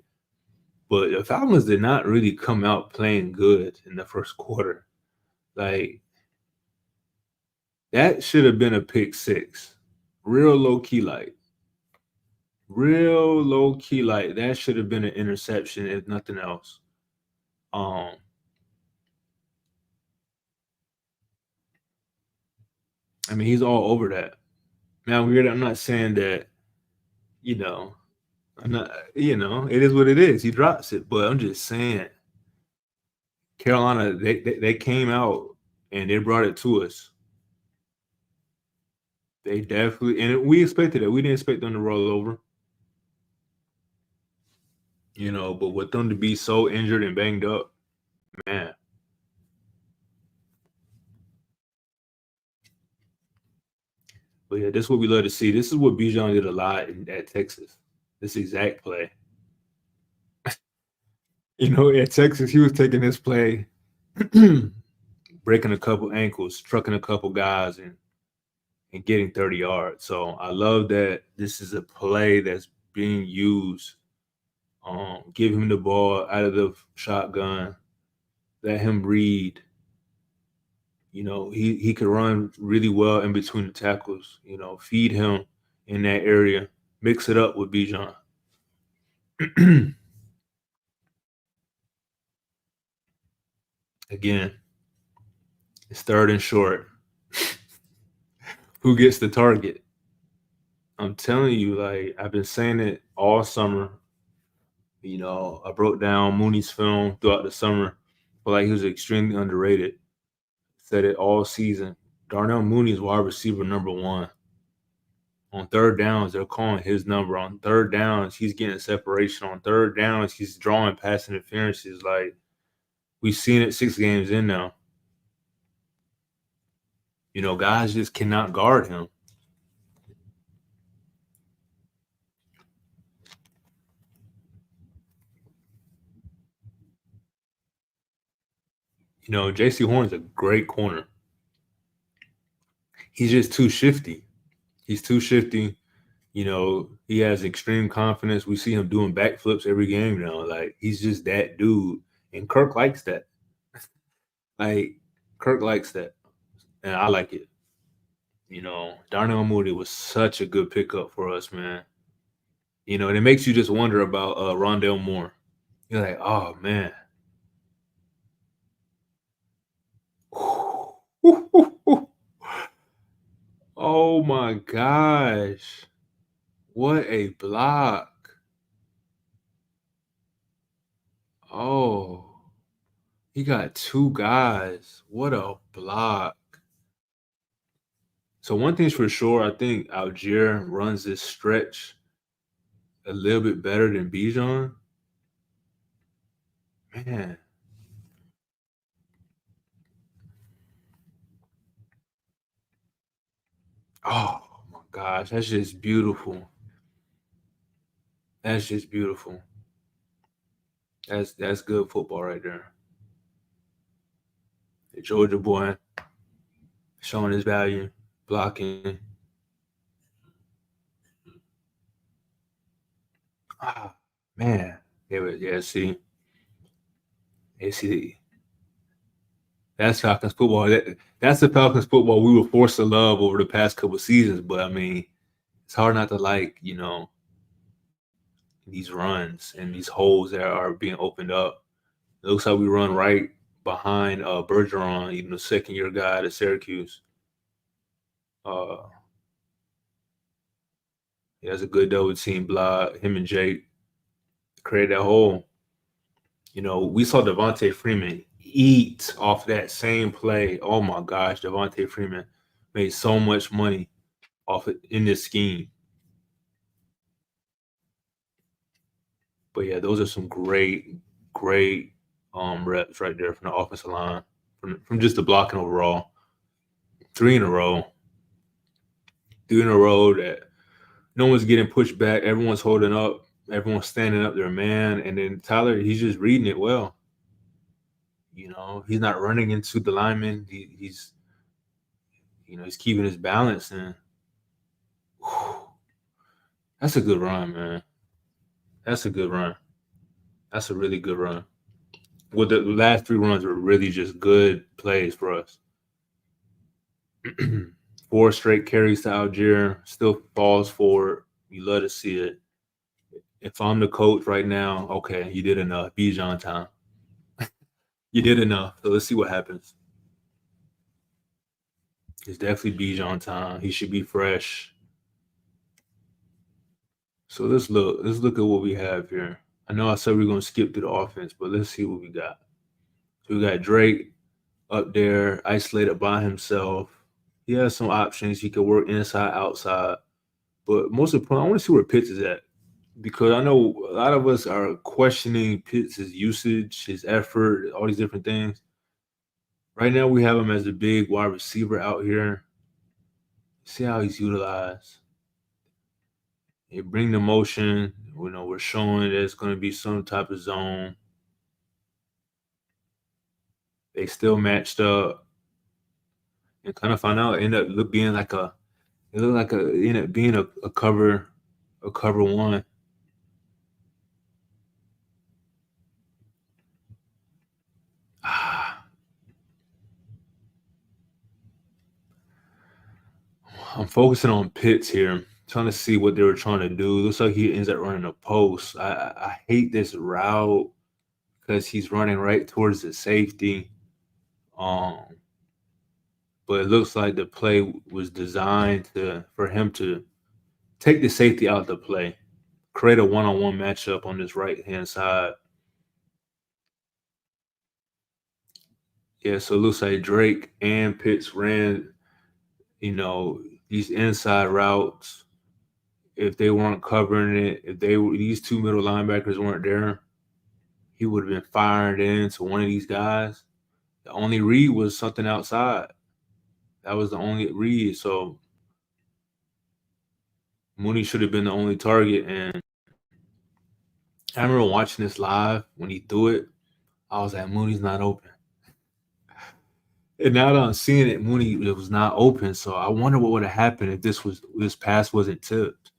But the Falcons did not really come out playing good in the first quarter. Like, that should have been a pick six. Real low key, like. Real low key, like that should have been an interception if nothing else. Um, I mean, he's all over that. Now, weird. I'm not saying that, you know, I'm not, it is what it is. He drops it, but I'm just saying, Carolina, they came out and they brought it to us. They definitely, and we expected it. We didn't expect them to roll over, but with them to be so injured and banged up, man. But yeah, this is what we love to see. This is what Bijan did a lot at Texas. This exact play. At Texas, he was taking this play, breaking a couple ankles, trucking a couple guys, and getting 30 yards. So I love that this is a play that's being used. Give him the ball out of the shotgun, let him read. He could run really well in between the tackles. Feed him in that area, mix it up with Bijan. Again, it's third and short. Who gets the target? I'm telling you, like I've been saying it all summer. I broke down Mooney's film throughout the summer, but like he was extremely underrated. Said it all season. Darnell Mooney is wide receiver number one. On third downs, they're calling his number. On third downs, he's getting separation. On third downs, he's drawing pass interferences. Like we've seen it 6 games in now. Guys just cannot guard him. J.C. Horn's a great corner. He's just too shifty. He's too shifty. He has extreme confidence. We see him doing backflips every game now. Like he's just that dude. And Kirk likes that. Like Kirk likes that. And I like it. Darnell Mooney was such a good pickup for us, man. And it makes you just wonder about Rondell Moore. You're like, oh man. Oh my gosh. What a block. Oh, he got 2 guys. What a block. So one thing's for sure, I think Algier runs this stretch a little bit better than Bijan. Man. Oh my gosh, that's just beautiful. That's just beautiful. That's good football right there. The Georgia boy showing his value, blocking. Ah, man. Yeah, see. That's Falcons football. That's the Falcons football we were forced to love over the past couple of seasons. But I mean, it's hard not to like, these runs and these holes that are being opened up. It looks like we run right behind Bergeron, even the second-year guy at Syracuse. He has a good double team block. Him and Jake create that hole. We saw Devontae Freeman eat off that same play. Oh my gosh, Devontae Freeman made so much money off it in this scheme. But yeah, those are some great reps right there from the offensive line, from just the blocking overall. 3 in a row. 3 in a row that no one's getting pushed back. Everyone's holding up. Everyone's standing up their man. And then Tyler, he's just reading it well. He's not running into the lineman. He's keeping his balance. And that's a good run, man. That's a good run. That's a really good run. Well, the last 3 runs were really just good plays for us. 4 straight carries to Algier, still falls forward. You love to see it. If I'm the coach right now, okay, you did enough. Bijan time. You did enough. So let's see what happens. It's definitely Bijan time. He should be fresh. So let's look. Let's look at what we have here. I know I said we're gonna skip through the offense, but let's see what we got. So we got Drake up there, isolated by himself. He has some options. He could work inside, outside. But most importantly, I want to see where Pitts is at. Because I know a lot of us are questioning Pitts' usage, his effort, all these different things. Right now, we have him as a big wide receiver out here. See how he's utilized. They bring the motion. We're showing there's going to be some type of zone. They still matched up and kind of find out. End up being like a. It looked like ended up being a cover one. I'm focusing on Pitts here, trying to see what they were trying to do. Looks like he ends up running a post. I hate this route because he's running right towards the safety. Um, but it looks like the play was designed for him to take the safety out of the play, create a one-on-one matchup on this right-hand side. Yeah, so it looks like Drake and Pitts ran, you know, these inside routes. If they weren't covering it, if these two middle linebackers weren't there, he would have been firing into one of these guys. The only read was something outside. That was the only read. So Mooney should have been the only target. And I remember watching this live when he threw it. I was like, Mooney's not open. And now that I'm seeing it, Mooney it was not open. So I wonder what would have happened if this pass wasn't tipped.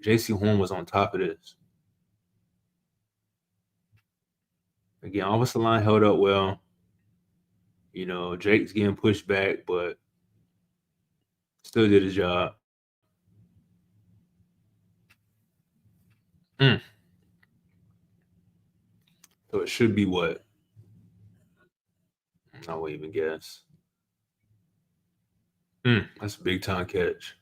JC Horn was on top of this. Again, offensive line held up well. Jake's getting pushed back, but still did his job. Mm. So it should be what? I won't even guess. That's a big time catch.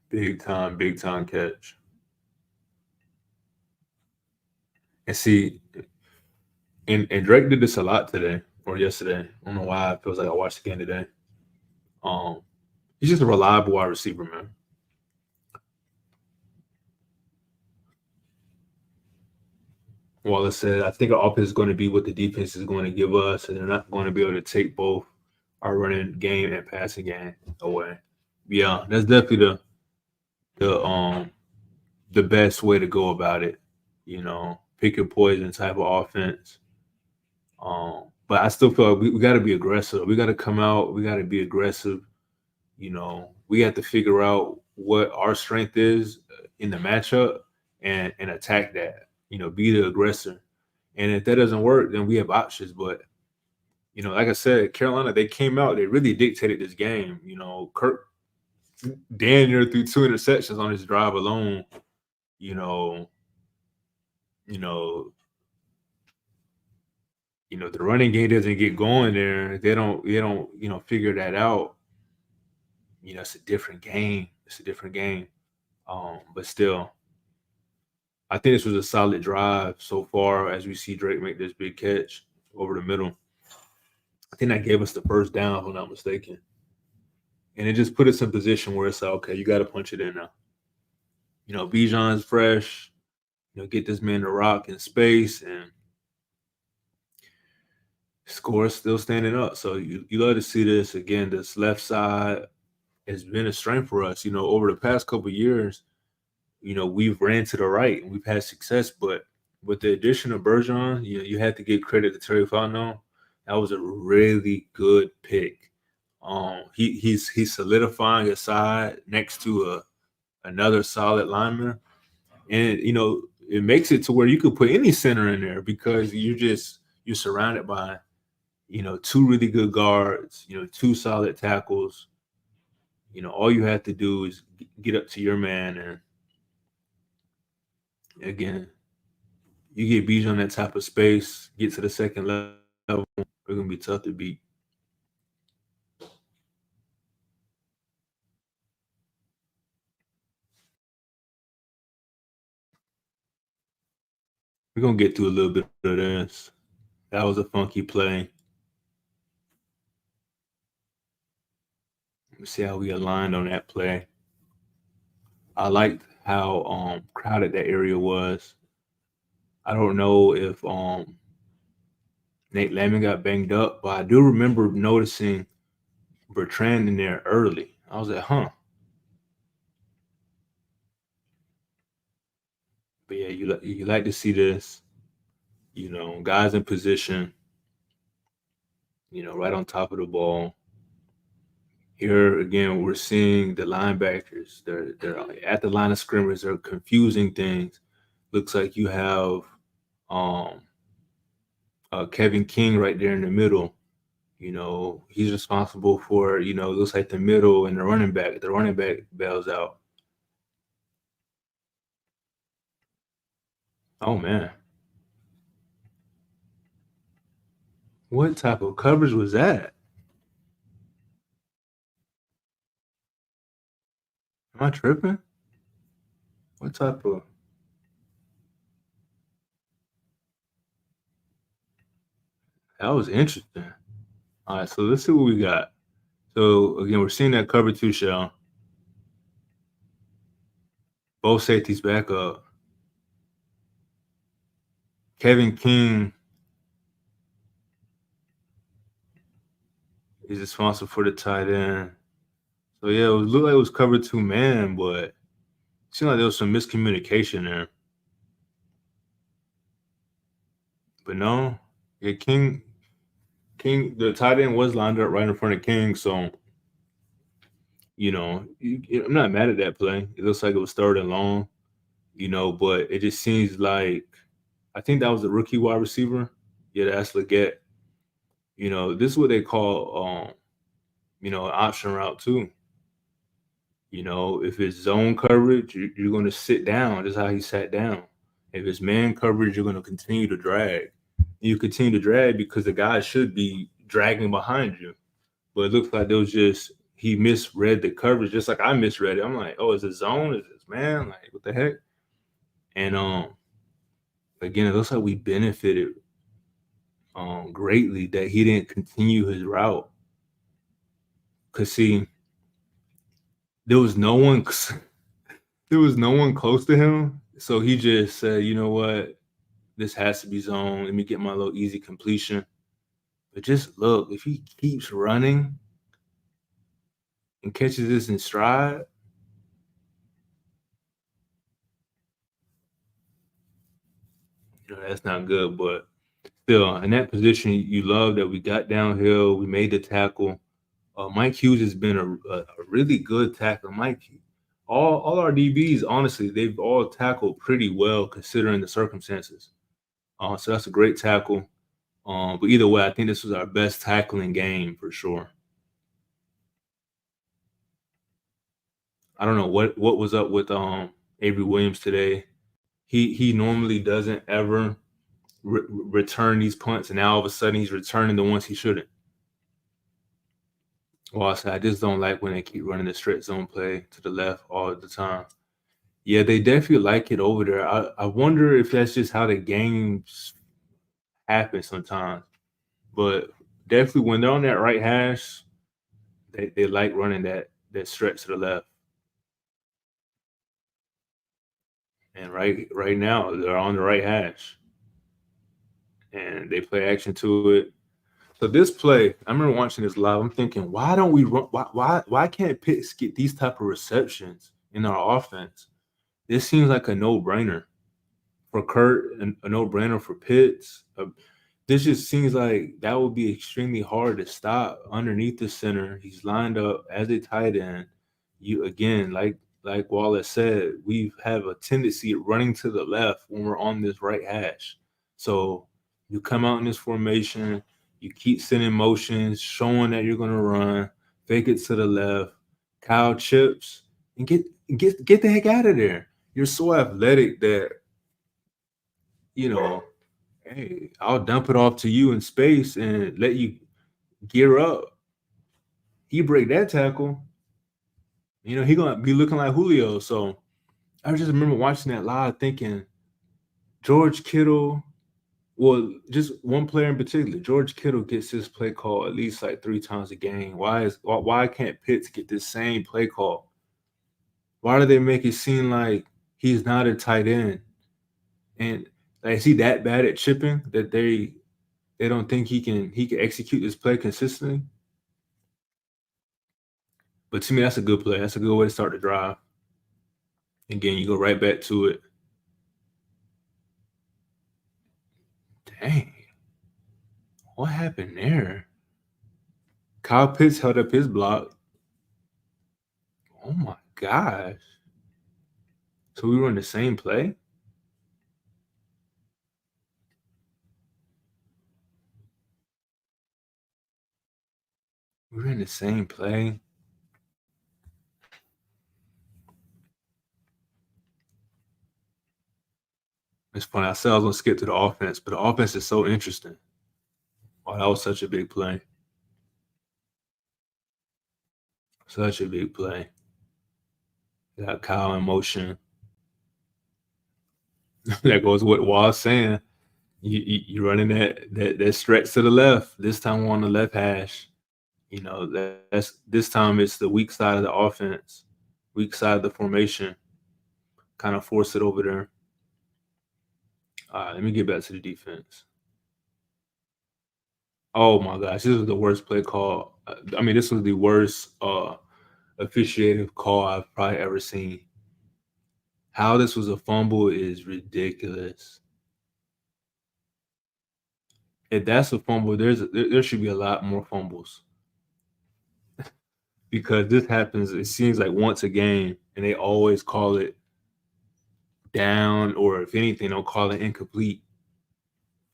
Big time catch. And see, and Drake did this a lot today or yesterday. I don't know why it feels like I watched the game today. Um, he's just a reliable wide receiver, man. Wallace said, I think our offense is going to be what the defense is going to give us, and they're not going to be able to take both our running game and passing game away. Yeah, that's definitely the the best way to go about it. Pick your poison type of offense. But I still feel like we got to be aggressive. We got to come out. We got to be aggressive. We have to figure out what our strength is in the matchup and attack that. Be the aggressor. And if that doesn't work, then we have options. But like I said, Carolina, they came out. They really dictated this game. Kirk Daniel threw 2 interceptions on his drive alone. You know, you know, the running game doesn't get going there. They don't figure that out. It's a different game. It's a different game. But still, I think this was a solid drive so far as we see Drake make this big catch over the middle. I think that gave us the first down, if I'm not mistaken. And it just put us in position where it's like, okay, you got to punch it in now. Bijan's fresh. Get this man to rock in space and score still standing up. So you love to see this again. This left side has been a strength for us. Over the past couple of years, we've ran to the right and we've had success. But with the addition of Bergeron, you had to give credit to Terry Fontenot. That was a really good pick. He's solidifying his side next to another solid lineman, and it makes it to where you could put any center in there because you're surrounded by two really good guards, two solid tackles. All you have to do is get up to your man, and again, you get Bijan on that type of space, get to the second level, they're gonna be tough to beat. We're gonna get through a little bit of this. That was a funky play. Let's see how we aligned on that play. I liked how crowded that area was. I don't know if Nate Landman got banged up, but I do remember noticing Bertrand in there early. I was like, huh. But yeah, you like to see this, guys in position, right on top of the ball. Here again, we're seeing the linebackers. They're at the line of scrimmage. They're confusing things. Looks like you have um, Kevin King right there in the middle. He's responsible for looks like the middle and the running back. The running back bails out. Oh man, what type of coverage was that? Am I tripping? What type of? That was interesting. All right, so let's see what we got. So again, we're seeing that cover two shell. Both safeties back up. Kevin King is responsible for the tight end. So yeah, it looked like it was cover two man, but it seemed like there was some miscommunication there. But no, yeah, King, the tight end was lined up right in front of King, so I'm not mad at that play. It looks like it was third and long, but it just seems like I think that was the rookie wide receiver. Yeah, that's Leggett. This is what they call an option route too. If it's zone coverage, you're going to sit down. That's how he sat down. If it's man coverage, you're going to continue to drag. You continue to drag because the guy should be dragging behind you. But it looks like there was just he misread the coverage, just like I misread it. I'm like, oh, is it zone? Is this man? Like, what the heck? And again, it looks like we benefited greatly that he didn't continue his route. Cause see, there was no one there was no one close to him. So he just said, you know what? This has to be zone. Let me get my little easy completion. But just look, if he keeps running and catches this in stride, that's not good. But still, in that position, you love that we got downhill, we made the tackle. Mike Hughes has been a really good tackler. All our DBs, honestly, they've all tackled pretty well considering the circumstances. So that's a great tackle. But either way, I think this was our best tackling game for sure. I don't know what was up with Avery Williams today. He normally doesn't ever return these punts, and now all of a sudden he's returning the ones he shouldn't. Well, I just don't like when they keep running the straight zone play to the left all the time. Yeah, they definitely like it over there. I wonder if that's just how the games happen sometimes. But definitely when they're on that right hash, they like running that stretch to the left. And right now they're on the right hash. And they play action to it. So this play, I remember watching this live. I'm thinking, why don't we run? Why can't Pitts get these type of receptions in our offense? This seems like a no-brainer for Kurt and a no-brainer for Pitts. This just seems like that would be extremely hard to stop underneath the center. He's lined up as a tight end. You again, like Wallace said, we have a tendency of running to the left when we're on this right hash. So you come out in this formation, you keep sending motions, showing that you're gonna run, fake it to the left, Kyle chips, and get the heck out of there. You're so athletic that you know hey, I'll dump it off to you in space and let you gear up. He break that tackle, he gonna be looking like Julio. So I just remember watching that live, thinking George Kittle. Well, just one player in particular, George Kittle gets this play call at least like 3 times a game. Why can't Pitts get this same play call? Why do they make it seem like he's not a tight end? And Like, is he that bad at chipping that they don't think he can execute this play consistently? But to me, that's a good play. That's a good way to start the drive. Again, you go right back to it. Dang, what happened there? Kyle Pitts held up his block. Oh my gosh. So we were in the same play? We were in the same play? It's funny. I said I was gonna skip to the offense, but the offense is so interesting. Oh, that was such a big play. Such a big play. Got Kyle in motion. That goes what was saying. You running that stretch to the left. This time on the left hash. That's this time it's the weak side of the offense, weak side of the formation. Kind of force it over there. All right, let me get back to the defense. Oh my gosh, this was the worst play call. I mean, this was the worst officiative call I've probably ever seen. How this was a fumble is ridiculous. If that's a fumble, there should be a lot more fumbles because this happens. It seems like once a game, and they always call it down, or if anything, they'll call it incomplete.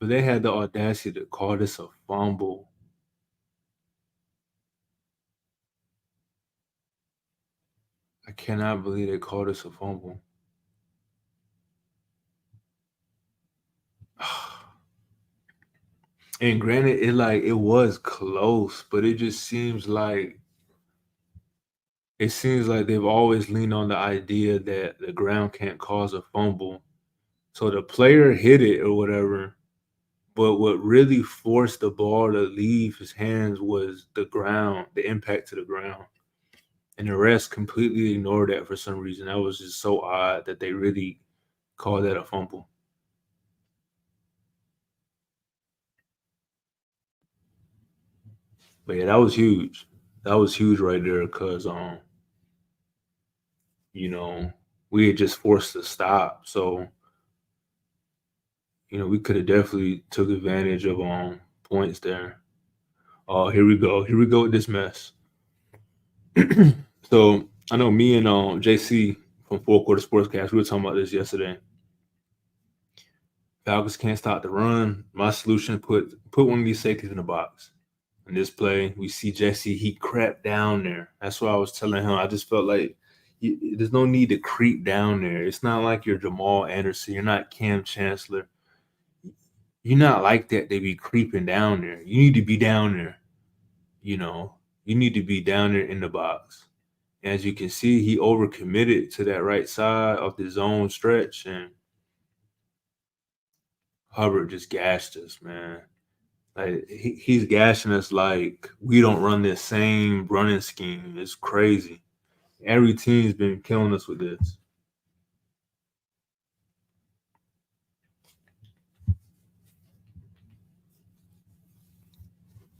But they had the audacity to call this a fumble. I cannot believe they called this a fumble. And granted, it was close, but it seems like they've always leaned on the idea that the ground can't cause a fumble. So the player hit it or whatever, but what really forced the ball to leave his hands was the ground, the impact to the ground. And the rest completely ignored that for some reason. That was just so odd that they really called that a fumble. But yeah, that was huge. That was huge right there because you know, we had just forced a stop. So, we could have definitely took advantage of points there. Oh, here we go. Here we go with this mess. So I know me and JC from Four Quarter Sportscast, we were talking about this yesterday. Falcons can't stop the run. My solution, put one of these safeties in the box. In this play, we see Jesse, he crept down there. That's what I was telling him. I just felt like there's no need to creep down there. It's not like you're Jamal Anderson. You're not Cam Chancellor. You're not like that. They be creeping down there. You need to be down there. You know, you need to be down there in the box. As you can see, he overcommitted to that right side of the zone stretch, and Hubbard just gashed us, man. Like he's gashing us like we don't run this same running scheme. It's crazy. Every team's been killing us with this.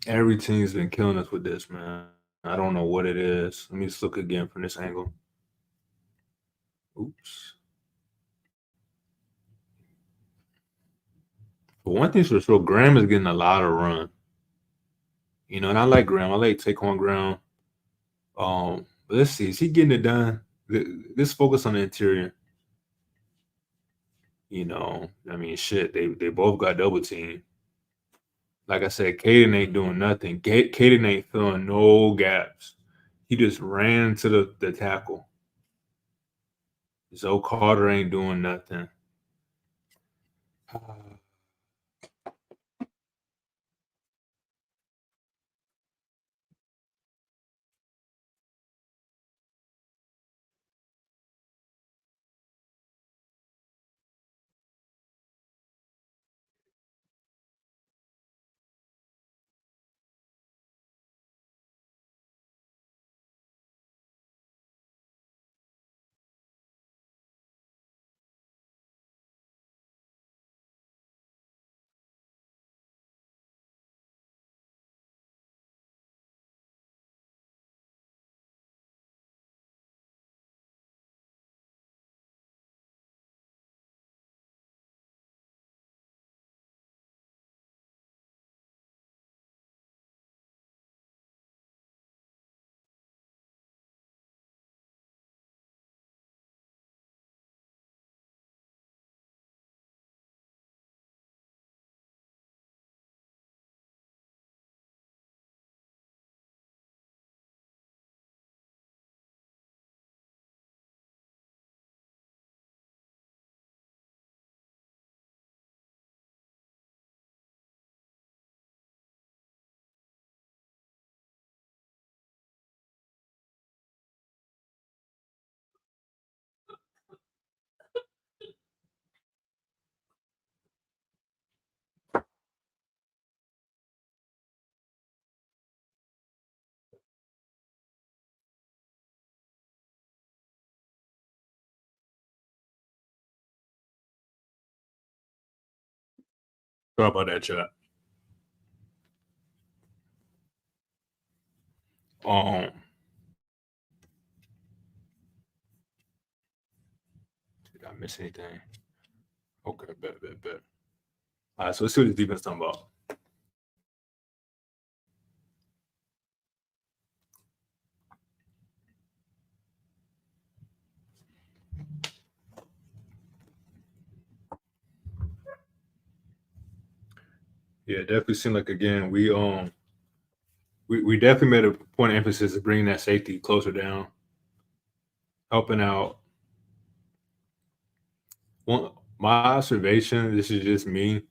Every team's been killing us with this, man. I don't know what it is. Let me just look again from this angle. Oops. But one thing's for sure, Graham is getting a lot of run. And I like Graham. I like Taquan Graham. But let's see, is he getting it done? Let's focus on the interior. I mean, shit, they both got double team. Like I said, Caden ain't doing nothing. Caden ain't filling no gaps. He just ran to the tackle. Zoe Carter ain't doing nothing. Sorry about that, chat. Um, did I miss anything? Okay, bet. All right, so let's see what this defense talking about. Yeah, definitely seemed like again we definitely made a point of emphasis of bringing that safety closer down, helping out. One my observation, this is just me.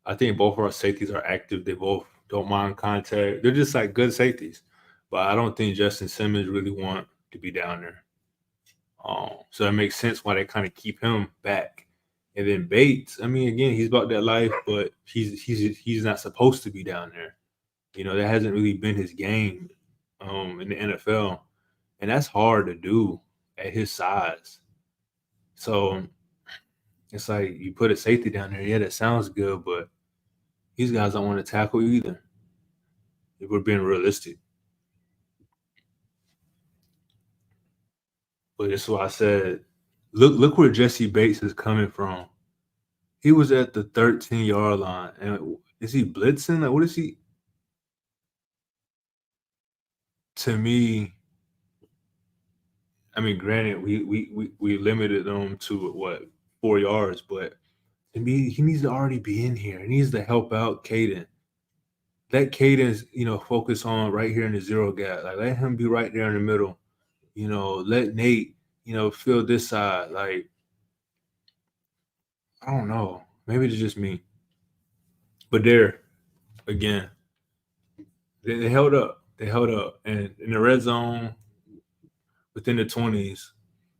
I think both of our safeties are active. They both don't mind contact. They're just like good safeties. But I don't think Justin Simmons really want to be down there. So that makes sense why they kind of keep him back. And then Bates, I mean, again, he's about that life, but he's not supposed to be down there. You know, that hasn't really been his game in the NFL, and that's hard to do at his size. So it's like you put a safety down there. Yeah, that sounds good, but these guys don't want to tackle either. If we're being realistic, but that's why I said, look where Jesse Bates is coming from. He was at the 13-yard line, and is he blitzing? Like, what is he? To me, I mean, granted, we limited them to what 4 yards, but to me, he needs to already be in here. He needs to help out Caden. Let Caden, focus on right here in the zero gap. Like, let him be right there in the middle. Let Nate, fill this side. Like, I don't know. Maybe it's just me. But there, again, they held up. They held up. And in the red zone, within the 20s,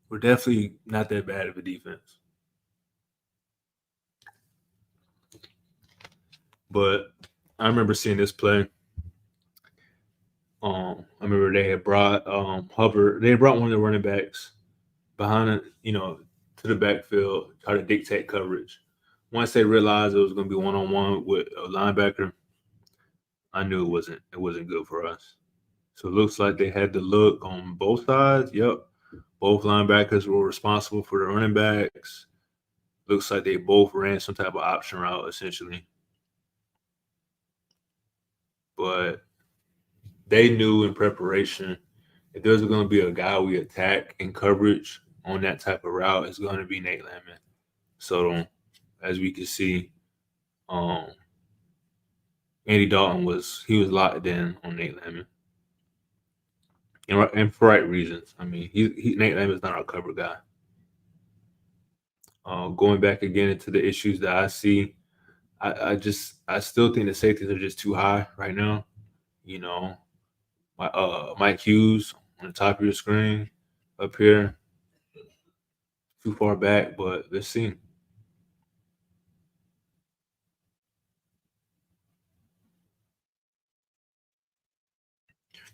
we're definitely not that bad of a defense. But I remember seeing this play. I remember they had brought Hubbard. They had brought one of the running backs behind it, to the backfield, try to dictate coverage. Once they realized it was going to be one on one with a linebacker, I knew it wasn't good for us. So it looks like they had the look on both sides. Yep, both linebackers were responsible for the running backs. Looks like they both ran some type of option route essentially, but they knew in preparation if there's going to be a guy we attack in coverage on that type of route, it's going to be Nate Landman. So as we can see, um, Andy Dalton was locked in on Nate Landman, and for right reasons. I mean, Nate Landman's not our cover guy. Going back again into the issues that I see, I still think the safeties are just too high right now. You know, Mike Hughes on the top of your screen up here, too far back, but let's see.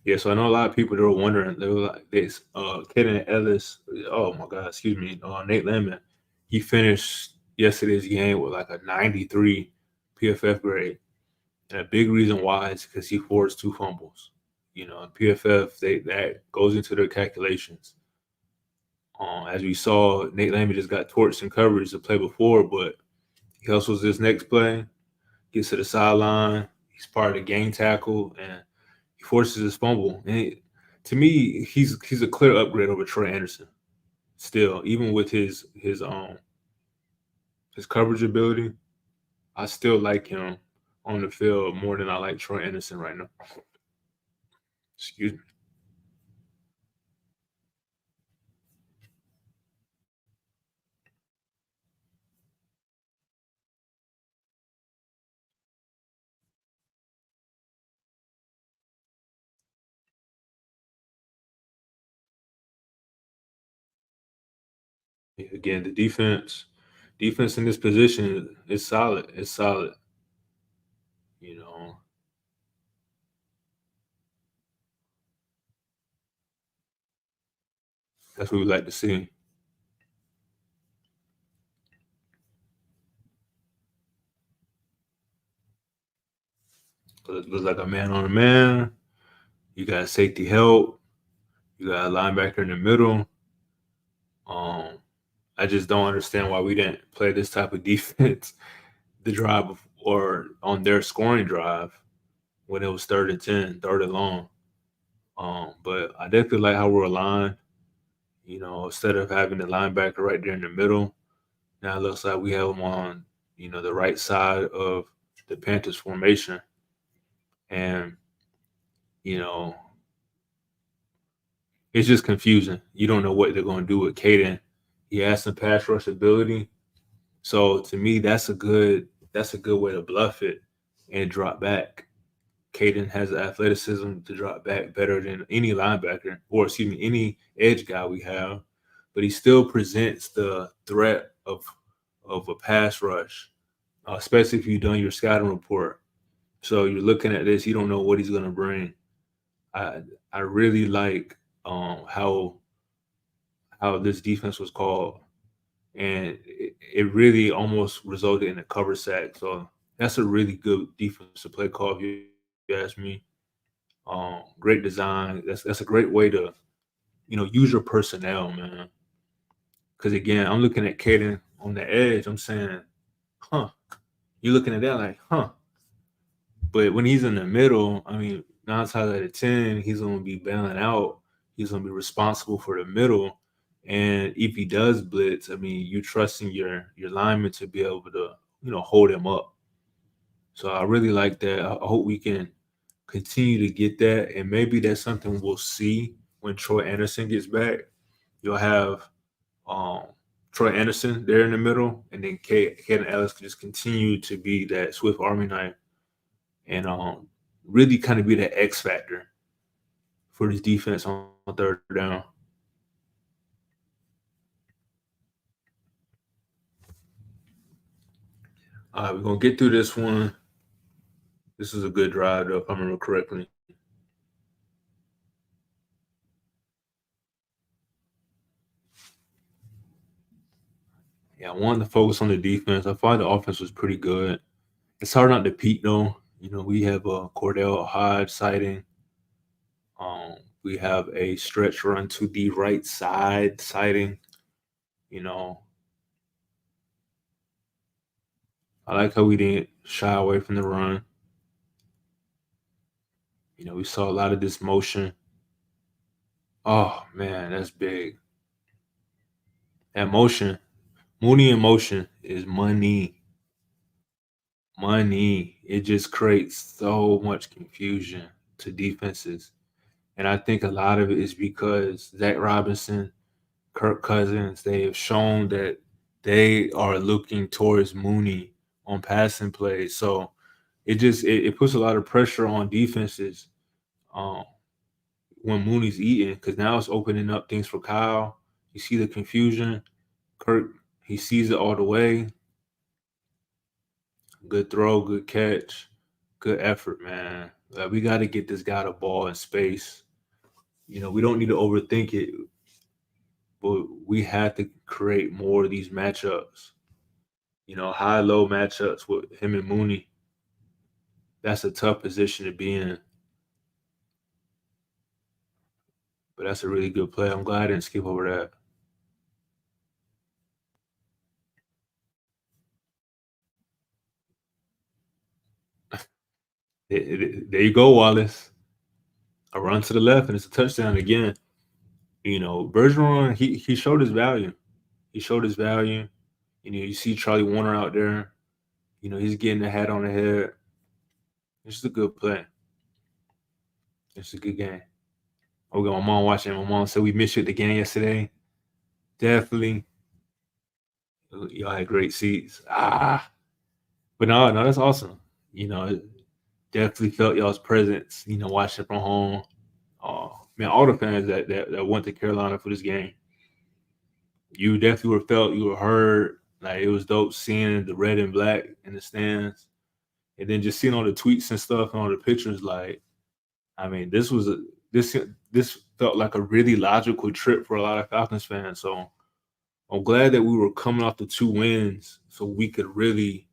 Yeah, so I know a lot of people that were wondering. They were like, "This, Kaden Ellis, oh my God, excuse me, Nate Lemon, he finished yesterday's game with like a 93 PFF grade, and a big reason why is because he forced two fumbles. PFF that goes into their calculations. As we saw, Nate Lemon just got torched in coverage the play before, but he hustles this next play, gets to the sideline, he's part of the game tackle, and he forces his fumble. And to me, he's a clear upgrade over Troy Anderson. Still, even with his coverage ability, I still like him on the field more than I like Troy Anderson right now. Excuse me. Again, the defense in this position is solid. It's solid. You know, that's what we like to see. looks like a man on a man. You got safety help. You got a linebacker in the middle. Um, I just don't understand why we didn't play this type of defense the drive or on their scoring drive when it was 3rd and 10, 3rd and long. But I definitely like how we're aligned. Instead of having the linebacker right there in the middle, now it looks like we have him on, the right side of the Panthers formation. And, you know, it's just confusing. You don't know what they're going to do with Caden. He has some pass rush ability. So to me, that's a good way to bluff it and drop back. Caden has the athleticism to drop back better than any linebacker, or excuse me, any edge guy we have. But he still presents the threat of a pass rush, especially if you've done your scouting report. So you're looking at this, you don't know what he's going to bring. I I really like how this defense was called, and it really almost resulted in a cover sack. So that's a really good defensive play call, if you ask me. Great design. That's a great way to use your personnel, man. Because again, I'm looking at Caden on the edge. I'm saying, huh. You're looking at that like, huh. But when he's in the middle, I mean, 9 times out of 10, he's going to be bailing out. He's going to be responsible for the middle. And if he does blitz, I mean, you trusting your lineman to be able to, hold him up. So I really like that. I hope we can continue to get that, and maybe that's something we'll see when Troy Anderson gets back. You'll have um, Troy Anderson there in the middle, and then Kaden Ellis can just continue to be that Swift Army knife and really kind of be the X factor for this defense on 3rd down. All right, we're gonna get through this one. This is a good drive, though, if I remember correctly. Yeah, I wanted to focus on the defense. I thought the offense was pretty good. It's hard not to peak, though. We have a Cordell Hodge sighting. Um, we have a stretch run to the right side sighting. You know, I like how we didn't shy away from the run. We saw a lot of this motion. Oh man, that's big. That motion, Mooney in motion is money. Money. It just creates so much confusion to defenses. And I think a lot of it is because Zach Robinson, Kirk Cousins, they have shown that they are looking towards Mooney on passing plays. So it puts a lot of pressure on defenses um, when Mooney's eating, because now it's opening up things for Kyle. You see the confusion. Kirk, he sees it all the way. Good throw, good catch, good effort, man. We got to get this guy the ball in space. We don't need to overthink it, but we have to create more of these matchups. High low matchups with him and Mooney. That's a tough position to be in, but that's a really good play. I'm glad I didn't skip over that. There you go, Wallace. A run to the left, and it's a touchdown again. Bergeron, he showed his value. He showed his value. You see Charlie Warner out there. He's getting the hat on the head. It's just a good play. It's a good game. Oh, we got my mom watching. My mom said we missed you at the game yesterday. Definitely. Y'all had great seats. But no, that's awesome. Definitely felt y'all's presence, watching from home. Man, all the fans that went to Carolina for this game, you definitely were felt, you were heard. Like, it was dope seeing the red and black in the stands, and then just seeing all the tweets and stuff and all the pictures. Like, I mean, this felt like a really logical trip for a lot of Falcons fans. So I'm glad that we were coming off the 2 wins, so we could really,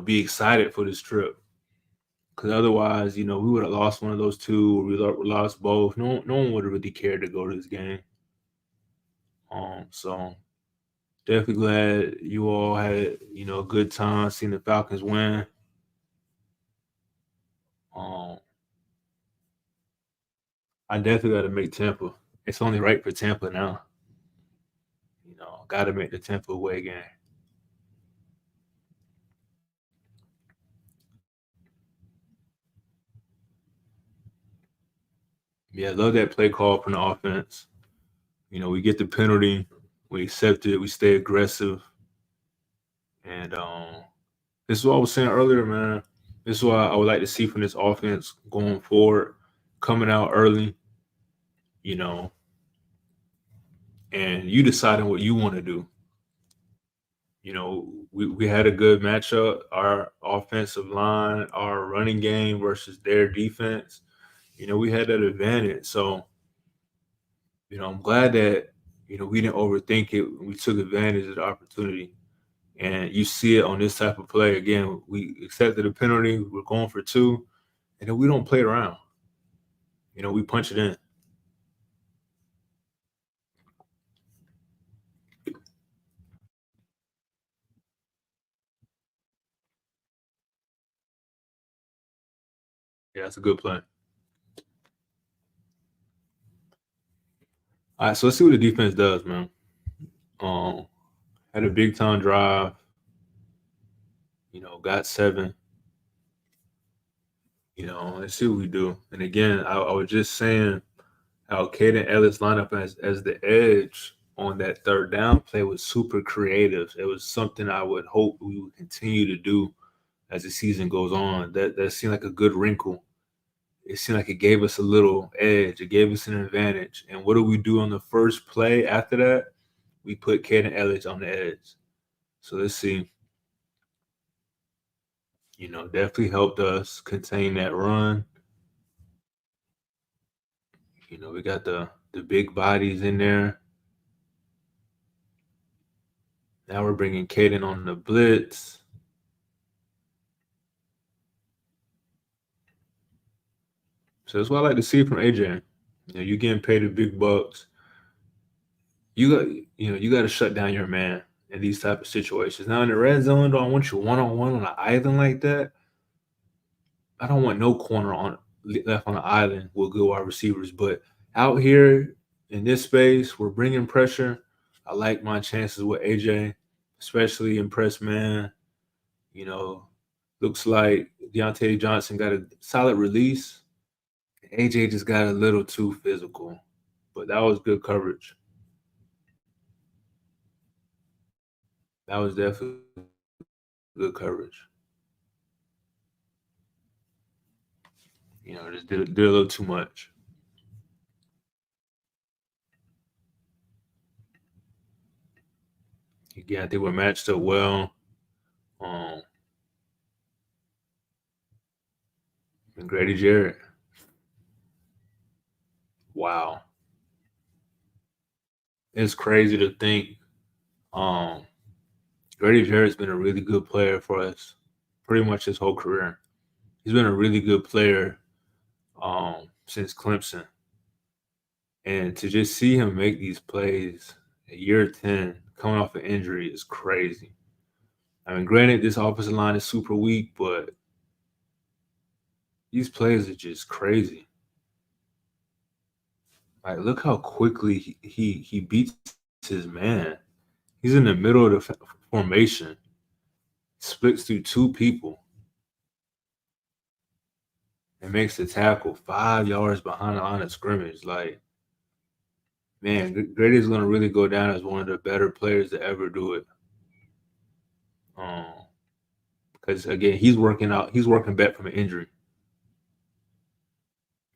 be excited for this trip. Because otherwise, we would have lost one of those two, or lost both. No one would have really cared to go to this game. So definitely glad you all had, a good time seeing the Falcons win. Um, I definitely got to make Tampa. It's only right for Tampa now. Got to make the Tampa away game. Yeah, love that play call from the offense. We get the penalty, we accept it, we stay aggressive, and this is what I was saying earlier, man. This is what I would like to see from this offense going forward, coming out early, you know, and you deciding what you want to do. We had a good matchup. Our offensive line, our running game versus their defense. We had that advantage. So, I'm glad that, we didn't overthink it. We took advantage of the opportunity. And you see it on this type of play. Again, we accepted a penalty. We're going for two. And then we don't play around. We punch it in. Yeah, that's a good play. All right, so let's see what the defense does, man. Um, had a big time drive, got seven. Let's see what we do. And again, I was just saying how Caden Ellis lined up as the edge on that third down play was super creative. It was something I would hope we would continue to do as the season goes on. That seemed like a good wrinkle. It seemed like it gave us a little edge. It gave us an advantage. And what do we do on the first play after that? We put Caden Ellis on the edge. So let's see. Definitely helped us contain that run. We got the big bodies in there. Now we're bringing Caden on the blitz. So that's what I like to see from AJ. You getting paid the big bucks. You got to shut down your man in these type of situations. Now in the red zone, though, I want you one on one on an island like that. I don't want no corner on left on the island with good wide receivers. But out here in this space, we're bringing pressure. I like my chances with AJ, especially in press man. You know, looks like Deontay Johnson got a solid release. AJ just got a little too physical, but that was good coverage. That was definitely good coverage. Just did a little too much. Again, I think we're matched up well. Um, and Grady Jarrett. Wow, it's crazy to think. Um, Grady Jarrett's been a really good player for us, pretty much his whole career. He's been a really good player since Clemson, and to just see him make these plays at year 10, coming off an injury, is crazy. I mean, granted, this offensive line is super weak, but these plays are just crazy. Like, look how quickly he beats his man. He's in the middle of the formation, splits through two people, and makes the tackle 5 yards behind the line of scrimmage. Like, man, Grady's going to really go down as one of the better players to ever do it. Um, because again, he's working back from an injury.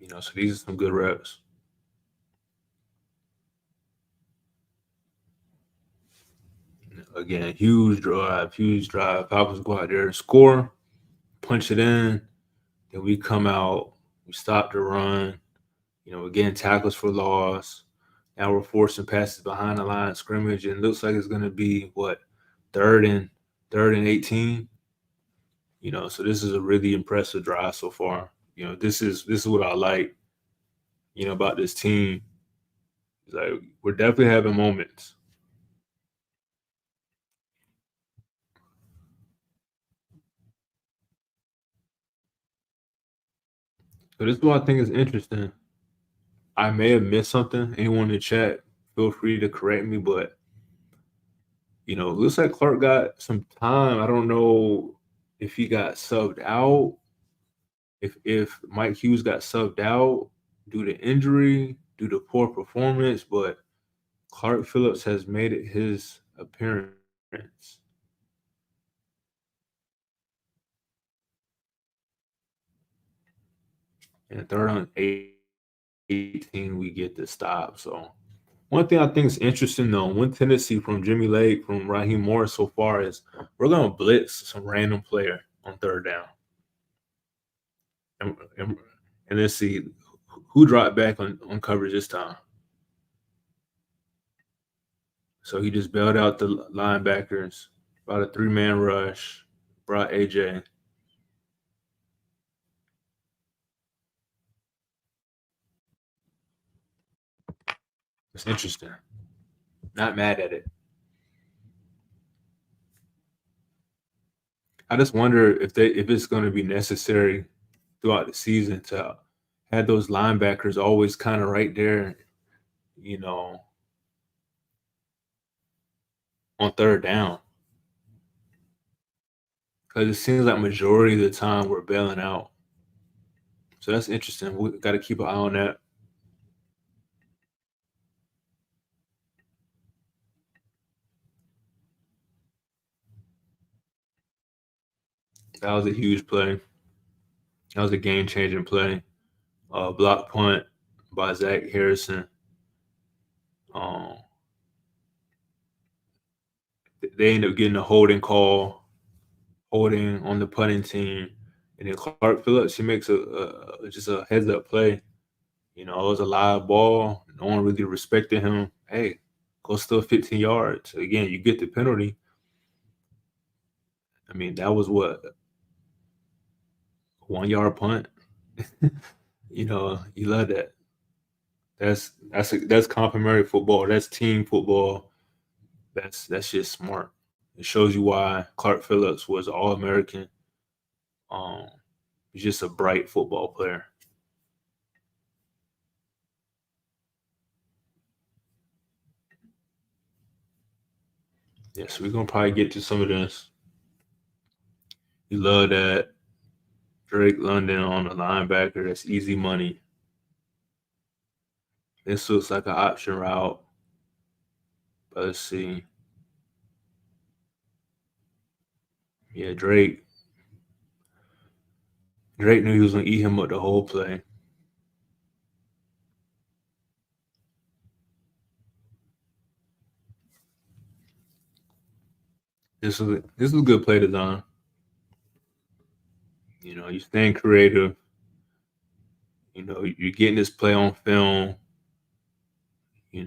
So these are some good reps. Again, huge drive, huge drive. Falcons go out there and score, punch it in. Then we come out, we stop the run. Again, tackles for loss. Now we're forcing passes behind the line of scrimmage, and it looks like it's going to be what third and 18. So this is a really impressive drive so far. This is what I like, about this team. It's like we're definitely having moments. So this is what I think is interesting. I may have missed something. Anyone in the chat, feel free to correct me, but looks like Clark got some time. I don't know if he got subbed out, if Mike Hughes got subbed out due to injury, due to poor performance, but Clark Phillips has made it his appearance. And third on 18, we get the stop. So one thing I think is interesting though, one tendency from Jimmy Lake, from Raheem Morris so far is we're gonna blitz some random player on third down. And, and, and let's see who dropped back on coverage this time. So he just bailed out the linebackers, about a three-man rush, brought AJ. It's interesting. Not mad at it. I just wonder if it's going to be necessary throughout the season to have those linebackers always kind of right there, you know, on third down. Because it seems like majority of the time we're bailing out. So that's interesting. We got to keep an eye on that. That was a huge play. That was a game changing play. Block punt by Zach Harrison. Um, they end up getting a holding call, holding on the punting team, and then Clark Phillips he makes a just a heads up play. It was a live ball. No one really respected him. Hey, go still 15 yards. Again, you get the penalty. I mean, that was what 1 yard punt. You love that. That's complimentary football. That's team football. That's just smart. It shows you why Clark Phillips was All American. Um, he's just a bright football player. Yes, we're gonna probably get to some of this. You love that Drake London on the linebacker. That's easy money. This looks like an option route. But let's see. Yeah, Drake knew he was gonna eat him up the whole play. This is a good play design. You staying creative. You're getting this play on film. You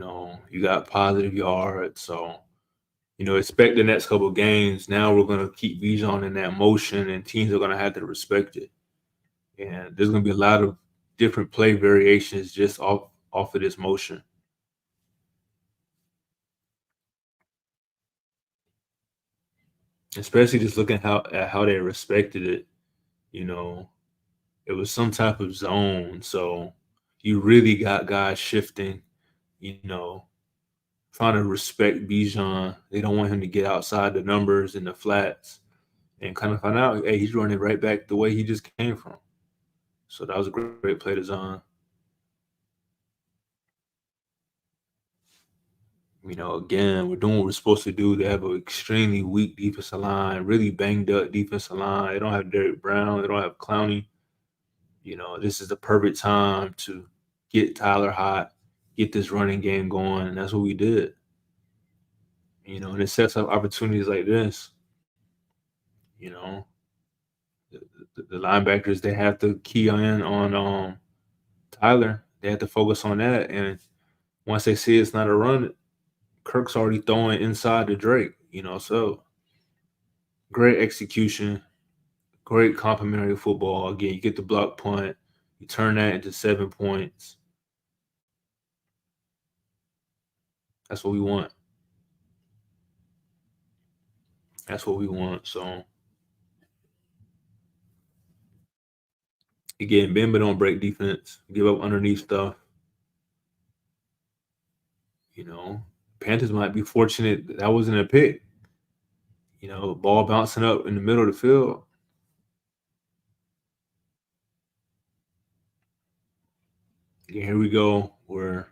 got positive yards. So, expect the next couple of games. Now we're gonna keep Bijan in that motion, and teams are gonna have to respect it. And there's gonna be a lot of different play variations just off of this motion. Especially just looking at how they respected it. You know, it was some type of zone, so you really got guys shifting. You know, trying to respect Bijan. They don't want him to get outside the numbers and the flats, and kind of find out, hey, he's running right back the way he just came from. So that was a great play design. Again, we're doing what we're supposed to do. They have an extremely weak defensive line, really banged up defensive line. They don't have Derek Brown. They don't have Clowney. This is the perfect time to get Tyler hot, get this running game going, and that's what we did. And it sets up opportunities like this. You know, the linebackers they have to key in on Tyler. They have to focus on that, and once they see it's not a run, Kirk's already throwing inside to Drake. So great execution, Great complimentary football. Again, you get the block punt, you turn that into 7 points. That's what we want. That's what we want. So again, Bimba don't break defense, give up underneath stuff. You know, Panthers might be fortunate that wasn't a pick. You know, ball bouncing up in the middle of the field. Again, here we go. We're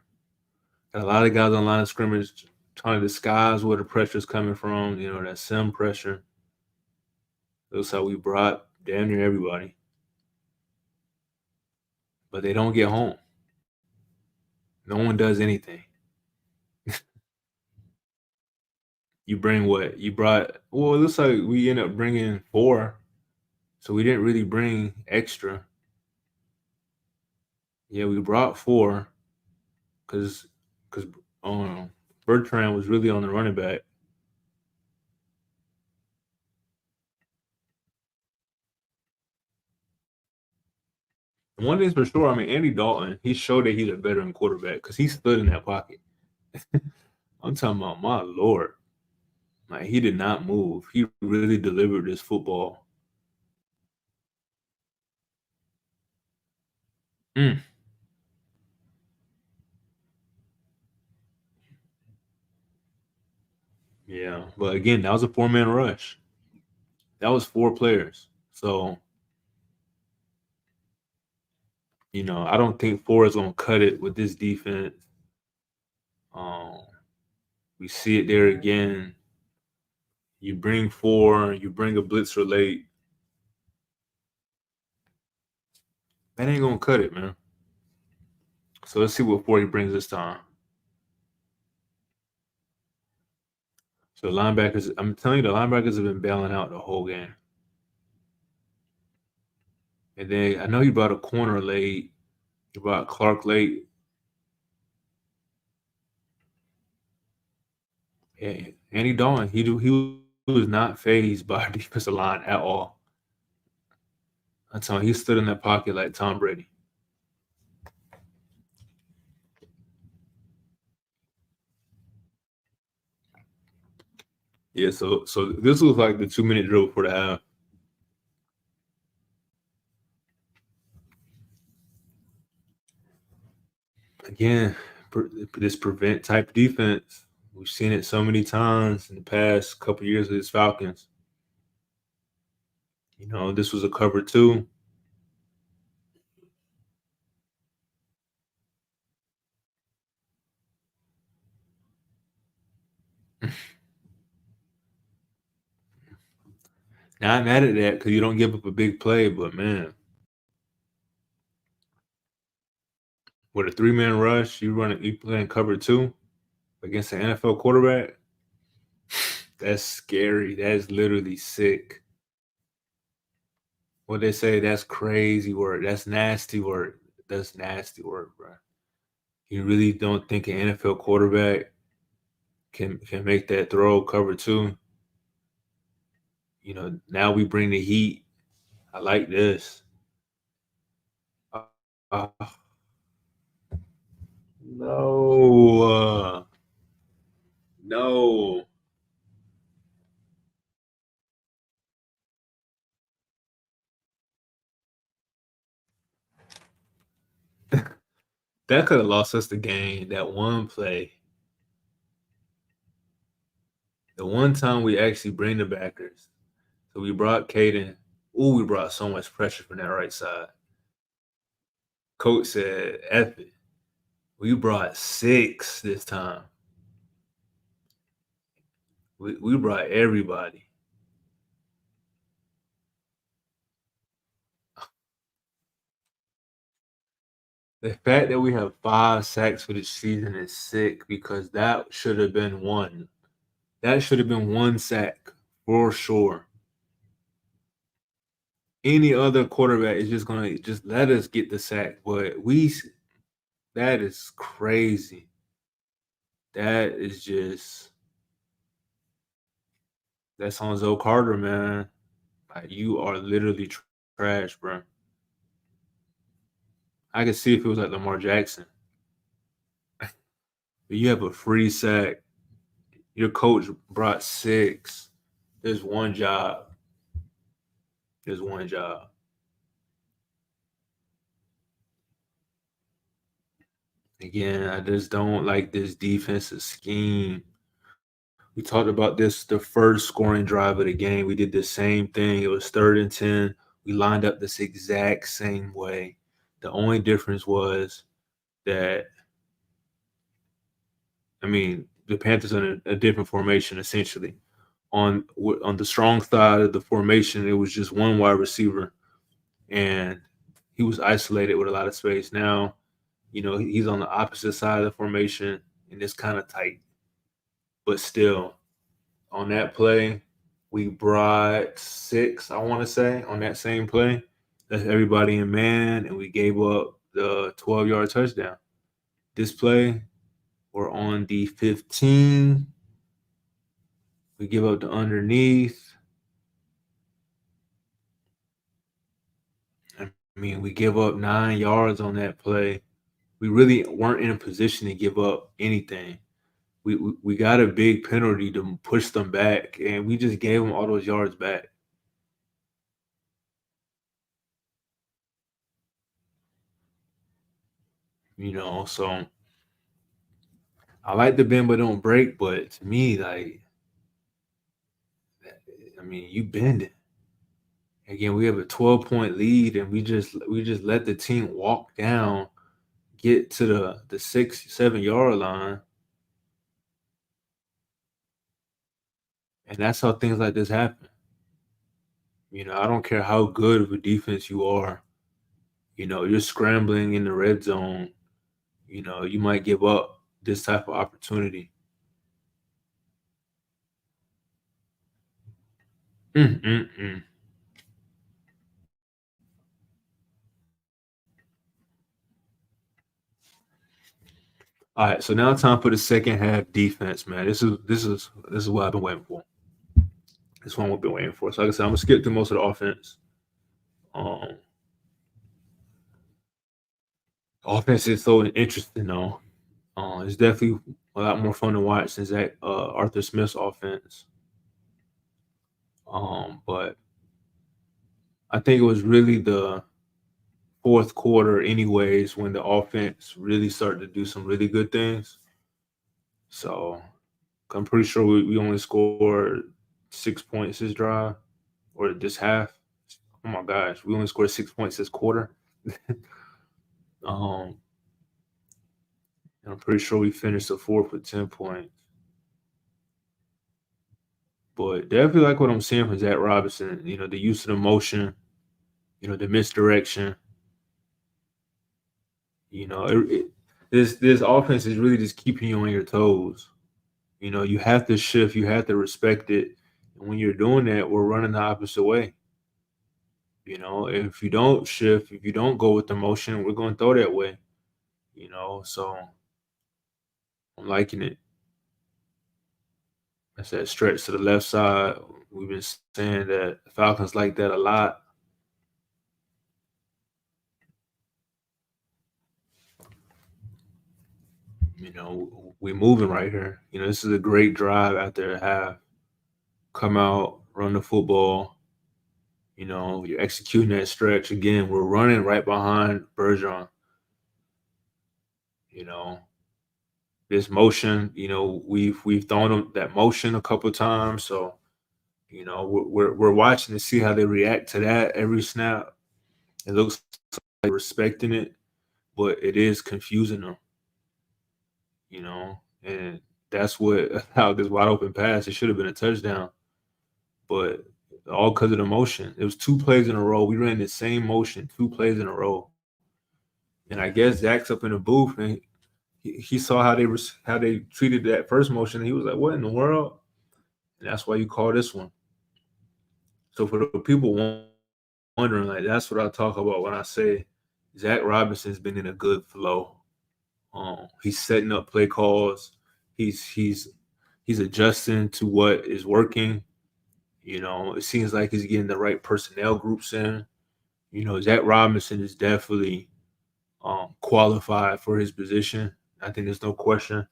got a lot of guys on line of scrimmage trying to disguise where the pressure's coming from. You know, that sim pressure. Looks like we brought damn near everybody, but they don't get home. No one does anything. You bring what? You brought, well, it looks like we end up bringing 4. So we didn't really bring extra. Yeah, we brought 4 because Bertrand was really on the running back. And one thing's for sure, I mean, Andy Dalton, he showed that he's a veteran quarterback because he stood in that pocket. I'm talking about, my Lord. Like, he did not move. He really delivered this football. Mm, yeah. But again, that was a 4-man rush. That was 4 players. So, I don't think 4 is going to cut it with this defense. Um, we see it there again. You bring 4, you bring a blitzer late. That ain't going to cut it, man. So let's see what 4 he brings this time. So linebackers, I'm telling you, the linebackers have been bailing out the whole game. And then I know you brought a corner late. You brought Clark late. Yeah, Andy Dalton, he was not phased by our defensive line at all. I'm telling you, he stood in that pocket like Tom Brady. Yeah, so this was like the 2-minute drill before the half. Again, this prevent type defense. We've seen it so many times in the past couple years with his Falcons. This was a cover 2. Not mad at that because you don't give up a big play, but man, with a 3-man rush, you playing cover 2 against an NFL quarterback. That's scary. That's literally sick. What they say, that's crazy work. That's nasty work. That's nasty work, bro. You really don't think an NFL quarterback can make that throw cover 2? Now we bring the heat. I like this. Uh, uh, no, no. That could have lost us the game. That one play. The one time we actually bring the backers. So we brought Caden. Ooh, we brought so much pressure from that right side. Coach said, F it. We brought 6 this time. We brought everybody. The fact that we have 5 sacks for the season is sick because that should have been 1. That should have been 1 sack for sure. Any other quarterback is just gonna just let us get the sack, but that is crazy. That is just that's on Zoe Carter, man. Like, you are literally trash, bro. I could see if it was like Lamar Jackson, but you have a free sack. Your coach brought six. There's one job. There's one job. Again, I just don't like this defensive scheme. We talked about this the first scoring drive of the game. We did the same thing. It was 3rd and 10. We lined up this exact same way. The only difference was that, I mean, the Panthers in a different formation essentially. On the strong side of the formation, it was just one wide receiver, and he was isolated with a lot of space. Now, he's on the opposite side of the formation, and it's kind of tight. But still, on that play, we brought six, I want to say, on that same play. That's everybody in man, and we gave up the 12-yard touchdown. This play, we're on the 15. We give up the underneath. I mean, we give up 9 yards on that play. We really weren't in a position to give up anything. We got a big penalty to push them back, and we just gave them all those yards back. So I like the bend but don't break, but to me, like, I mean, you bend it. Again, we have a 12-point lead, and we just let the team walk down, get to the 6, 7 yard line, and that's how things like this happen. I don't care how good of a defense you are. You're scrambling in the red zone. You might give up this type of opportunity. Mm-mm-mm. All right, so now time for the second half defense, man. This is what I've been waiting for. This one we've been waiting for. So like I said, I'm gonna skip through most of the offense. Um, Offense is so interesting though. It's definitely a lot more fun to watch than Zach Arthur Smith's offense. But I think it was really the fourth quarter, anyways, when the offense really started to do some really good things. So I'm pretty sure we only scored 6 points this drive or this half. Oh my gosh, we only scored 6 points this quarter. um, and I'm pretty sure we finished the fourth with 10 points. But definitely like what I'm seeing from Zach Robinson. The use of the motion, the misdirection. This offense is really just keeping you on your toes. You have to shift, you have to respect it. And when you're doing that, we're running the opposite way. If you don't shift, if you don't go with the motion, we're going to throw that way. So I'm liking it. That's that stretch to the left side. We've been saying that the Falcons like that a lot. We're moving right here. This is a great drive after a half. Come out, run the football. You're executing that stretch again. We're running right behind Bergeron. You know, this motion. We've thrown them that motion a couple times, so we're watching to see how they react to that every snap. It looks like they're respecting it, but it is confusing them. And that's what how this wide open pass. It should have been a touchdown, but all because of the motion. It was 2 plays in a row. We ran the same motion 2 plays in a row, and I guess Zach's up in the booth and he saw how they treated that first motion. And he was like, "What in the world?" And that's why you call this one. So for the people wondering, like that's what I talk about when I say Zach Robinson's been in a good flow. He's setting up play calls. He's adjusting to what is working. It seems like he's getting the right personnel groups in. Zach Robinson is definitely qualified for his position. I think there's no question.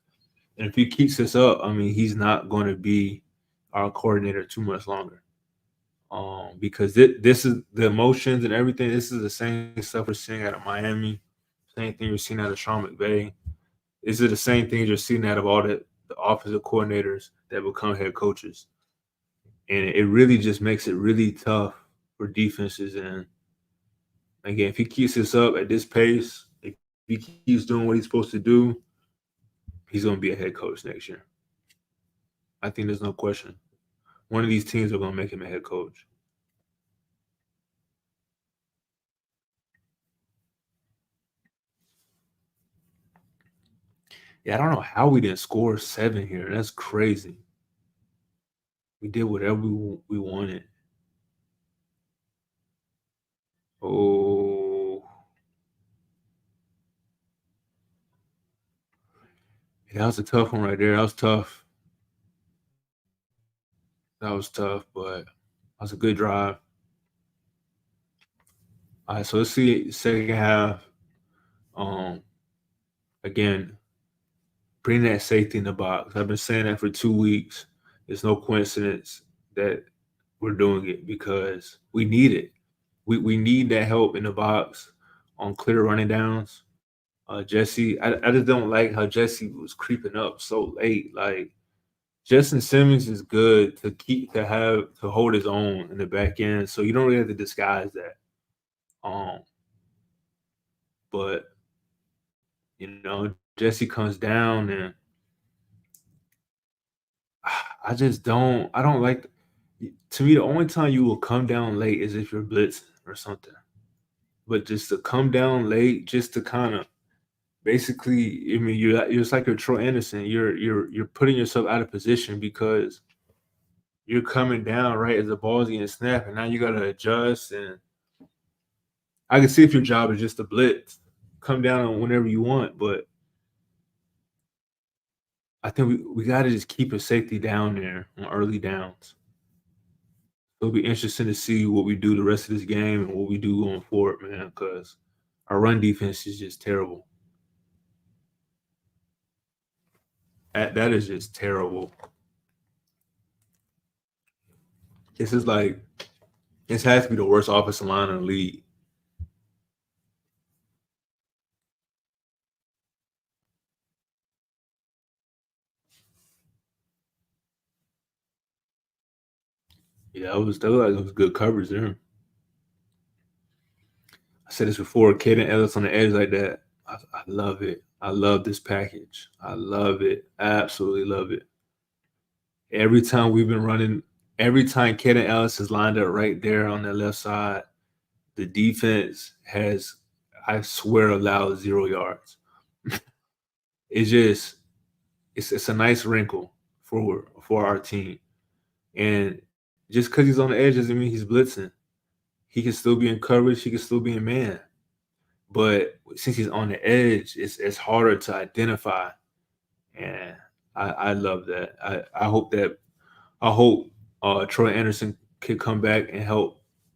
And if he keeps this up, I mean, he's not going to be our coordinator too much longer. Because this is the emotions and everything. This is the same stuff we're seeing out of Miami, same thing you're seeing out of Sean McVay. This is the same thing you're seeing out of all the offensive coordinators that become head coaches. And it really just makes it really tough for defenses. And again, if he keeps this up at this pace, if he keeps doing what he's supposed to do, he's going to be a head coach next year. I think there's no question. One of these teams are going to make him a head coach. Yeah, I don't know how we didn't score 7 here. That's crazy. We did whatever we wanted. Oh, yeah, that was a tough one right there. That was tough. That was tough, but that was a good drive. All right, so let's see second half. Um, Again, bring that safety in the box. I've been saying that for 2 weeks. It's no coincidence that we're doing it because we need it. We need that help in the box on clear running downs. Jesse, I just don't like how Jesse was creeping up so late. Like Justin Simmons is good to hold his own in the back end, so you don't really have to disguise that. Um, but Jesse comes down and I just don't. I don't like. To me, the only time you will come down late is if you're blitzing or something. But just to come down late, just to kind of basically, I mean, you're just like you're Troy Anderson. You're putting yourself out of position because you're coming down right as the ball's getting snapped, and now you got to adjust. And I can see if your job is just to blitz, come down whenever you want, but I think we got to just keep a safety down there on early downs. It'll be interesting to see what we do the rest of this game and what we do going forward, man, because our run defense is just terrible. That is just terrible. This is like this has to be the worst offensive line in the league. Yeah, that was good coverage there. I said this before, Caden Ellis on the edge like that. I love it. I love this package. I love it. Absolutely love it. Every time we've been running, every time Caden Ellis is lined up right there on the left side, the defense has, I swear, allowed 0 yards. It's just, it's a nice wrinkle for our team. And just because he's on the edge doesn't mean he's blitzing. He can still be in coverage. He can still be in man. But since he's on the edge, it's harder to identify. And I love that. I hope Troy Anderson could come back and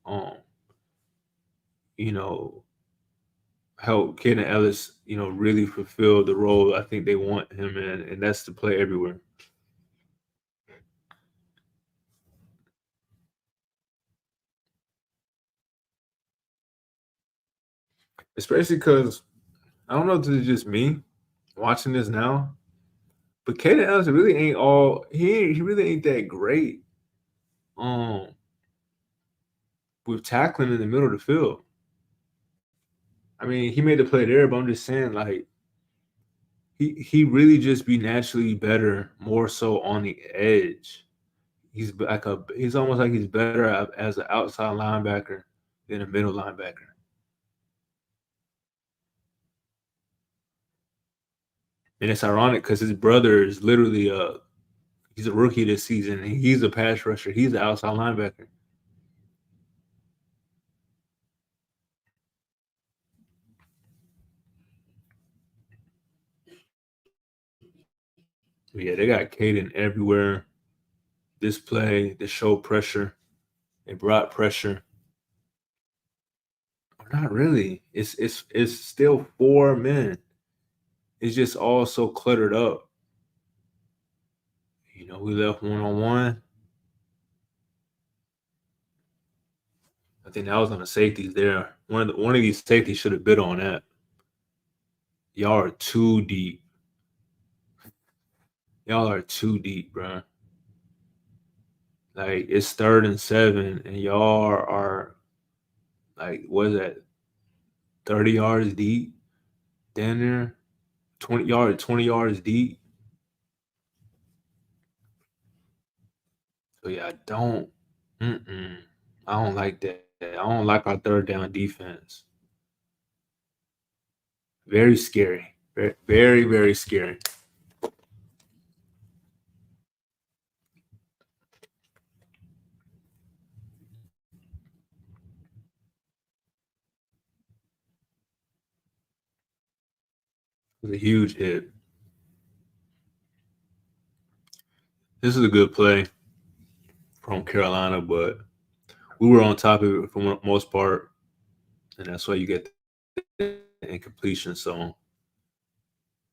um you know help Kaden Ellis really fulfill the role I think they want him in, and that's to play everywhere. Especially because I don't know if this is just me watching this now, but Kaden Ellis really ain't all he really ain't that great um with tackling in the middle of the field. I mean, he made the play there, but I'm just saying, like, he really just be naturally better, more so on the edge. He's almost like he's better as an outside linebacker than a middle linebacker. And it's ironic because his brother is literally he's a rookie this season. And he's a pass rusher. He's an outside linebacker. But yeah, they got Caden everywhere. This play, they showed pressure. They brought pressure. Not really. It's still 4 men. It's just all so cluttered up. We left one on one. I think that was on the safeties there. One of these safeties should have bid on that. Y'all are too deep. Y'all are too deep, bro. Like it's 3rd and 7, and y'all are like what is that? 30 yards deep. Down there, 20 yards deep. So yeah, I don't. Mm-mm. I don't like that. I don't like our third down defense. Very scary. Very, very, very scary. It was a huge hit. This is a good play from Carolina, but we were on top of it for the most part, and that's why you get the incompletion. So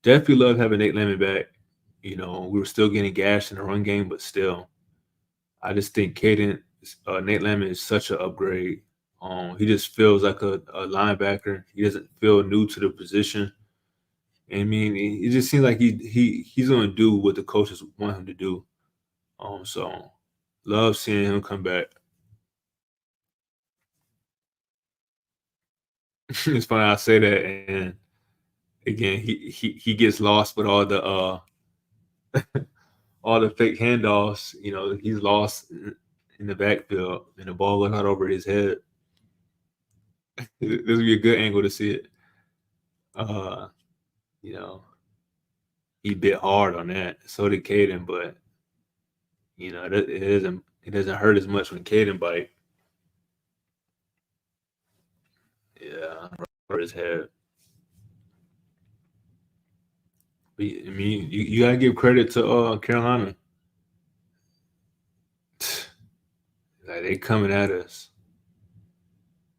definitely love having Nate Lemon back. We were still getting gashed in the run game, but still, I just think Nate Lemon is such an upgrade. He just feels like a linebacker. He doesn't feel new to the position. I mean, it just seems like he's going to do what the coaches want him to do. So love seeing him come back. It's funny I say that, and again, he gets lost with all the fake handoffs. He's lost in the backfield, and the ball went out over his head. This would be a good angle to see it. Uh, you know, he bit hard on that. So did Caden, but it doesn't hurt as much when Caden bite. Yeah, over his head. But, I mean, you gotta give credit to Carolina. Like they coming at us.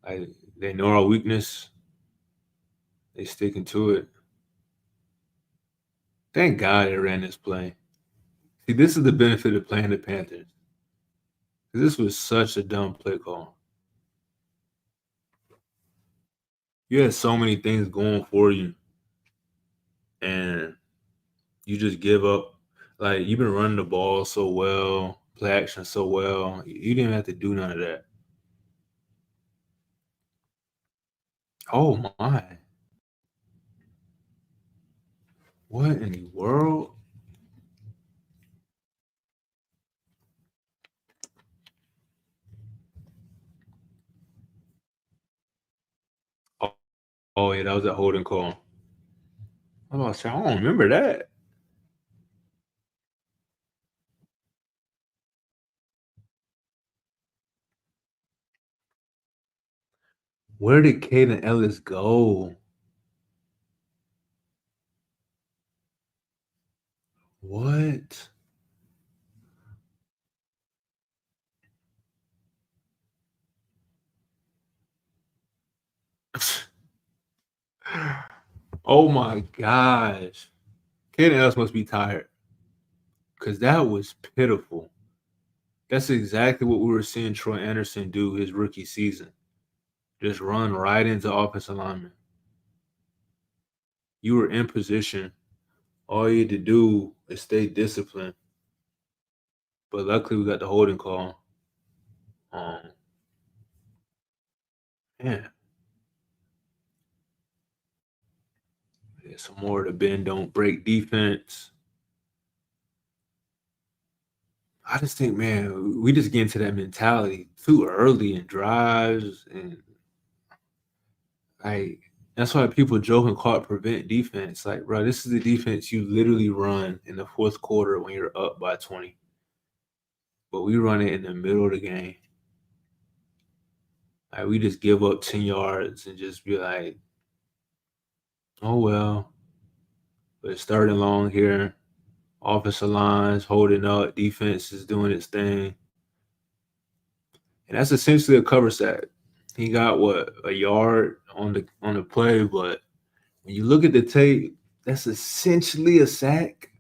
Like they know our weakness. They sticking to it. Thank God they ran this play. See, this is the benefit of playing the Panthers. This was such a dumb play call. You had so many things going for you, and you just give up. Like you've been running the ball so well, play action so well. You didn't have to do none of that. Oh my! What in the world? Oh, oh yeah, that was a holding call. I was saying, I don't remember that. Where did Caden Ellis go? What? Oh my gosh. Caden Ellis must be tired because that was pitiful. That's exactly what we were seeing Troy Anderson do his rookie season. Just run right into offensive lineman. You were in position. All you had to do is stay disciplined. But luckily, we got the holding call. Um, yeah, some more of the bend don't break defense. I just think, man, we just get into that mentality too early in drives, and like that's why people joke and call it prevent defense. Like, bro, this is the defense you literally run in the fourth quarter when you're up by 20, but we run it in the middle of the game. Like, we just give up 10 yards and just be like, oh well, but it's 3rd and long here. Offensive lines holding up, defense is doing its thing. And that's essentially a cover sack. He got what, a yard on the play, but when you look at the tape, that's essentially a sack.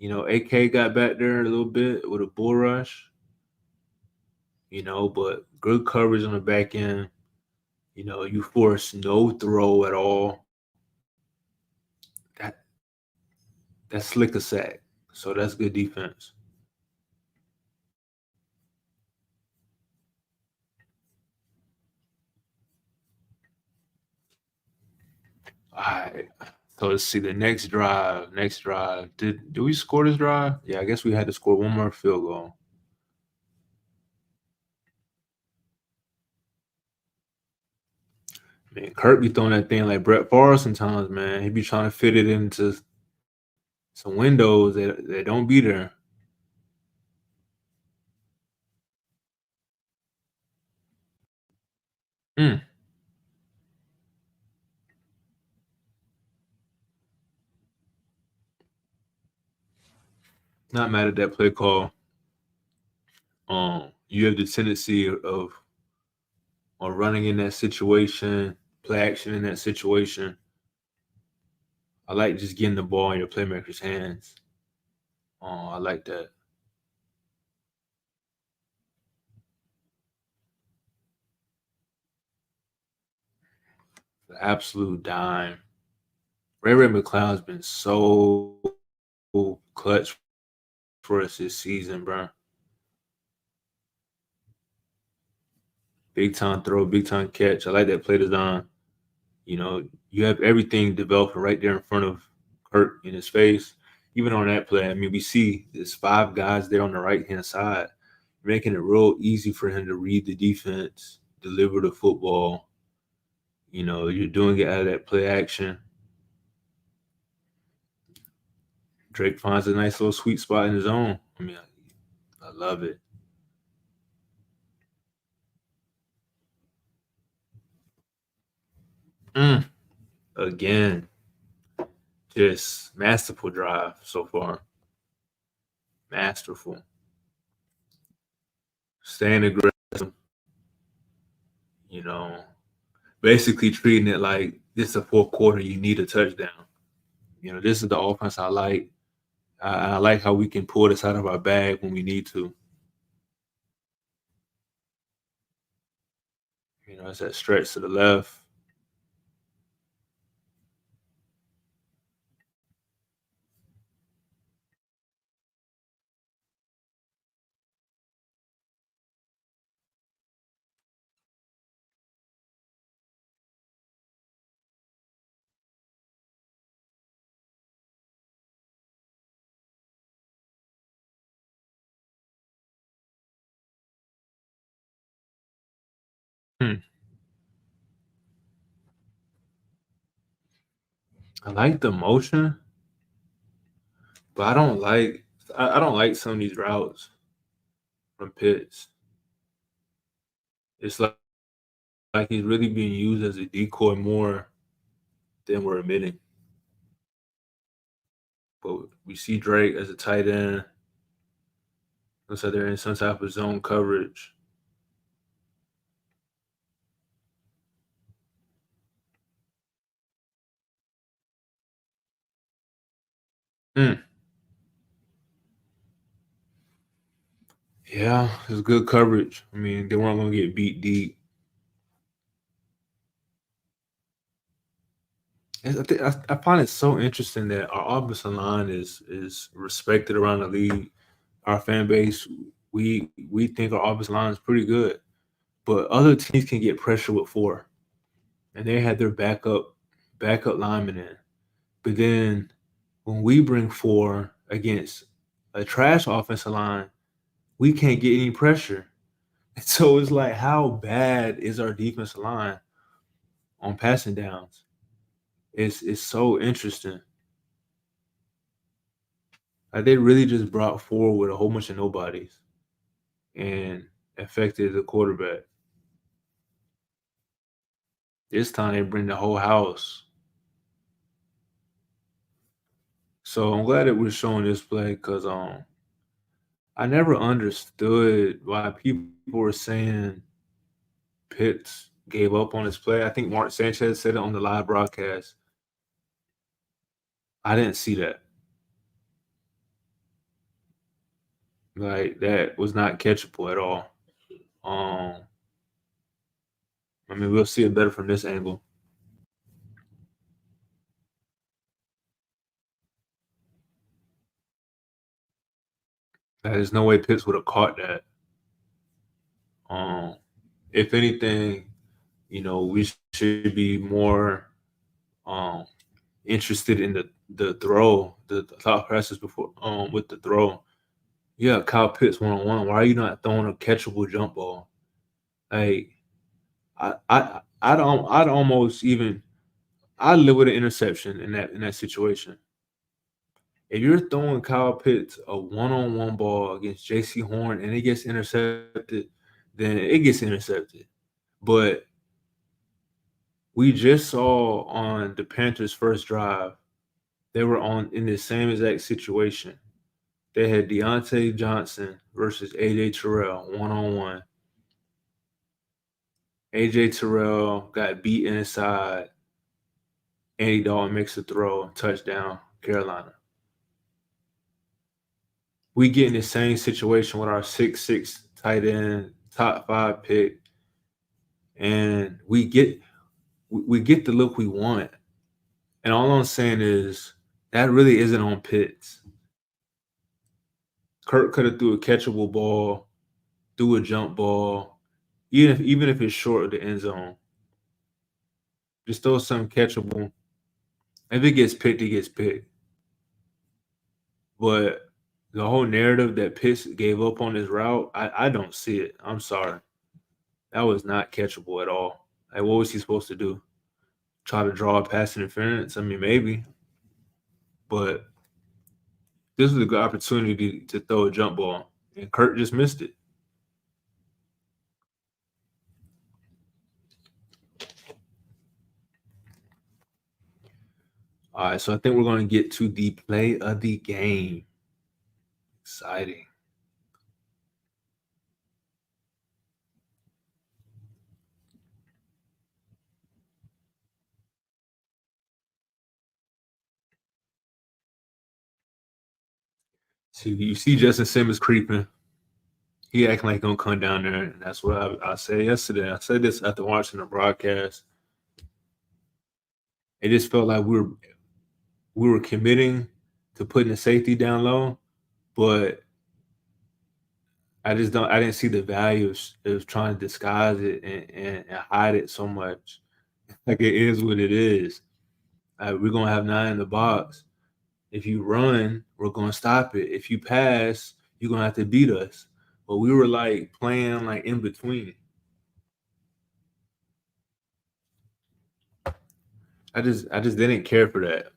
AK got back there a little bit with a bull rush, but good coverage on the back end. You force no throw at all. That that's slick a sack. So that's good defense. All right. So let's see the next drive. Next drive. Did we score this drive? Yeah, I guess we had to score one more field goal. Man, Kirk be throwing that thing like Brett Favre sometimes, man. He be trying to fit it into some windows that don't be there. Mm, not mad at that play call. You have the tendency of running in that situation, play action in that situation. I like just getting the ball in your playmaker's hands. I like that. The absolute dime. Ray McCloud's been so clutch for us this season, bro. Big time throw, big time catch. I like that play design. You have everything developing right there in front of Kurt in his face. Even on that play, I mean, we see there's five guys there on the right hand side, making it real easy for him to read the defense, deliver the football. You're doing it out of that play action. Drake finds a nice little sweet spot in his own. I mean, I love it. Mm, again, just masterful drive so far. Masterful. Staying aggressive, you know, basically treating it like this is a fourth quarter, you need a touchdown. This is the offense I like. I like how we can pull this out of our bag when we need to. It's that stretch to the left. Hmm. I like the motion, but I don't like some of these routes from Pitts. It's like he's really being used as a decoy more than we're admitting. But we see Drake as a tight end. Looks like they're in some type of zone coverage. Hmm. Yeah, it's good coverage. I mean, they weren't going to get beat deep. I find it so interesting that our offensive line is respected around the league. Our fan base, we think our offensive line is pretty good, but other teams can get pressure with four, and they had their backup linemen in. But then when we bring four against a trash offensive line, we can't get any pressure. So it's like, how bad is our defensive line on passing downs? It's so interesting. Like they really just brought forward a whole bunch of nobodies and affected the quarterback. This time they bring the whole house. So I'm glad that we're showing this play because I never understood why people were saying Pitts gave up on his play. I think Mark Sanchez said it on the live broadcast. I didn't see that. Like that was not catchable at all. Um, I mean, we'll see it better from this angle. There's no way Pitts would have caught that. Um, if anything, we should be more um interested in the throw, the thought process before with the throw. Yeah, Kyle Pitts 1-on-1. Why are you not throwing a catchable jump ball? Like I'd almost even I'd live with an interception in that situation. If you're throwing Kyle Pitts a one-on-one ball against JC Horn and it gets intercepted, then it gets intercepted. But we just saw on the Panthers' first drive, they were on in the same exact situation. They had Deontay Johnson versus AJ Terrell one-on-one. AJ Terrell got beat inside. Andy Dalton makes a throw, touchdown, Carolina. We get in the same situation with our 6'6" tight end, top 5 pick, and we get the look we want. And all I'm saying is that really isn't on Pitts. Kirk could have threw a catchable ball, threw a jump ball, even if it's short of the end zone. Just throw something catchable. If it gets picked, it gets picked. But the whole narrative that Pitts gave up on his route, I don't see it. I'm sorry. That was not catchable at all. Like, what was he supposed to do? Try to draw a pass interference? I mean, maybe. But this was a good opportunity to throw a jump ball, and Kurt just missed it. All right, so I think we're going to get to the play of the game. Exciting. See, you see Justin Simmons creeping. He acting like gonna come down there, and that's what I said yesterday. I said this after watching the broadcast. It just felt like we were committing to putting the safety down low, but I didn't see the value of trying to disguise it and hide it so much. Like it is what it is. We're gonna have 9 in the box. If you run, we're gonna stop it. If you pass, you're gonna have to beat us. But we were like playing like in between. I just didn't care for that.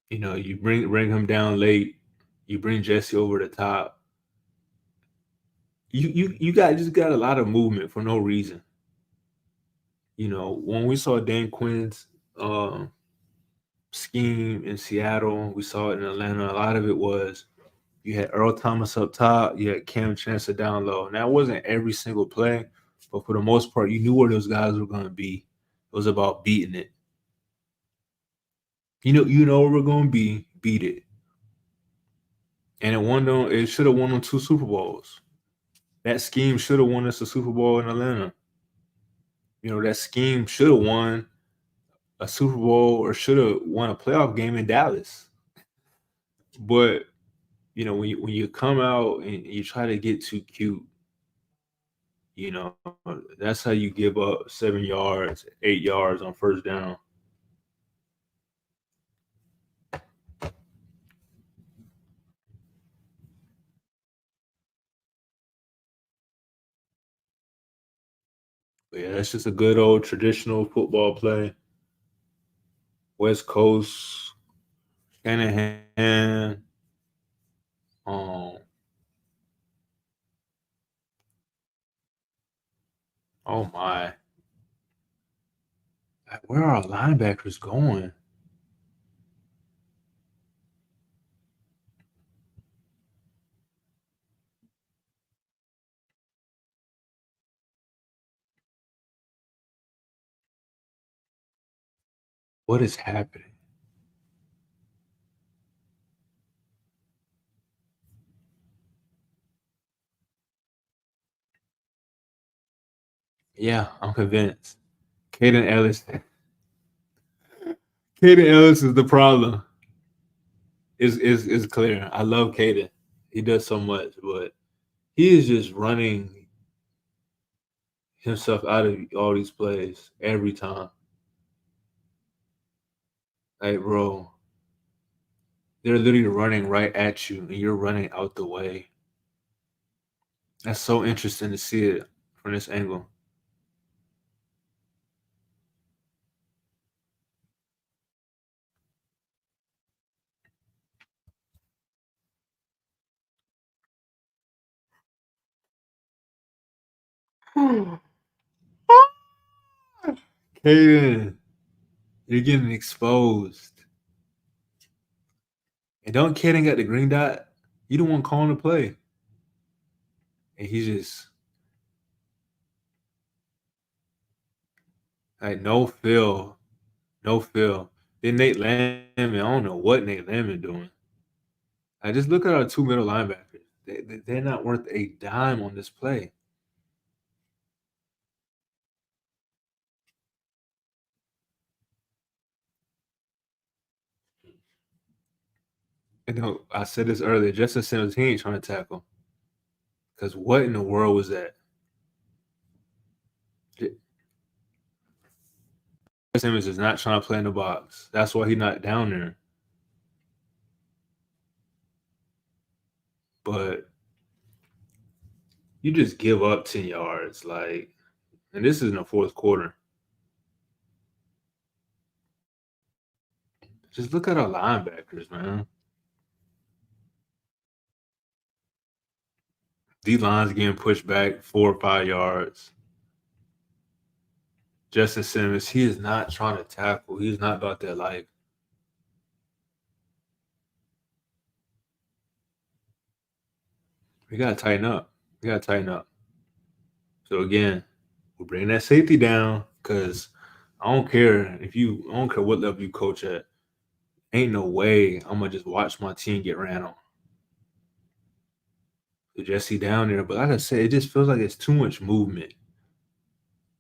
You bring him down late, you bring Jesse over the top. You got a lot of movement for no reason. When we saw Dan Quinn's um, scheme in Seattle, we saw it in Atlanta. A lot of it was you had Earl Thomas up top, you had Cam Chancellor down low. Now it wasn't every single play, but for the most part, you knew where those guys were going to be. It was about beating it. You know where we're going to be, beat it. And it should have won them 2 Super Bowls. That scheme should have won us a Super Bowl in Atlanta. That scheme should have won a Super Bowl or should have won a playoff game in Dallas. But when you come out and you try to get too cute, you know that's how you give up 7 yards, 8 yards on first down. But yeah, that's just a good old traditional football play. West Coast, Shanahan. Um, oh my, where are our linebackers going? What is happening? Yeah, I'm convinced. Caden Ellis. Caden Ellis is the problem. Is clear. I love Caden. He does so much, but he is just running himself out of all these plays every time. Like, bro, they're literally running right at you, and you're running out the way. That's so interesting to see it from this angle. Caden, you're getting exposed. And don't Caden got the green dot? You the one calling the play. And he's just like no feel, no feel. Then Nate Lamon, I don't know what Nate Lamon doing. I just look at our two middle linebackers. They're not worth a dime on this play. And I said this earlier. Justin Simmons, he ain't trying to tackle. Because what in the world was that? Justin Simmons is not trying to play in the box. That's why he's not down there. But you just give up 10 yards. Like, and this is in the fourth quarter. Just look at our linebackers, man. D line's getting pushed back 4 or 5 yards. Justin Simmons, he is not trying to tackle. He's not about that life. We gotta tighten up. We gotta tighten up. So again, we bring that safety down because I don't care what level you coach at. Ain't no way I'm gonna just watch my team get ran on. So Jesse down there, but like I said, it just feels like it's too much movement.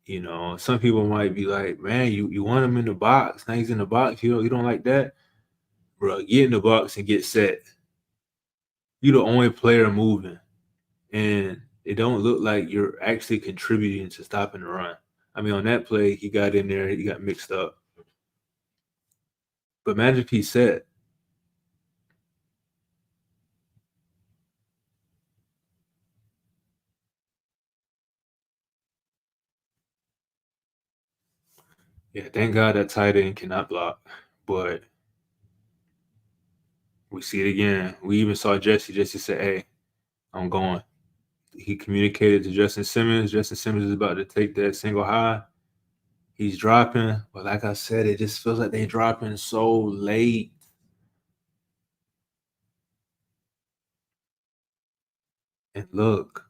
Some people might be like, "Man, you want him in the box? Now he's in the box. You don't like that, bro? Get in the box and get set. You the only player moving, and it don't look like you're actually contributing to stopping the run. I mean, on that play, he got in there, he got mixed up. But imagine if he set. Yeah, thank God that tight end cannot block. But we see it again. We even saw Jesse. Jesse said, "Hey, I'm going." He communicated to Justin Simmons. Justin Simmons is about to take that single high. He's dropping, but like I said, it just feels like they're dropping so late. And look,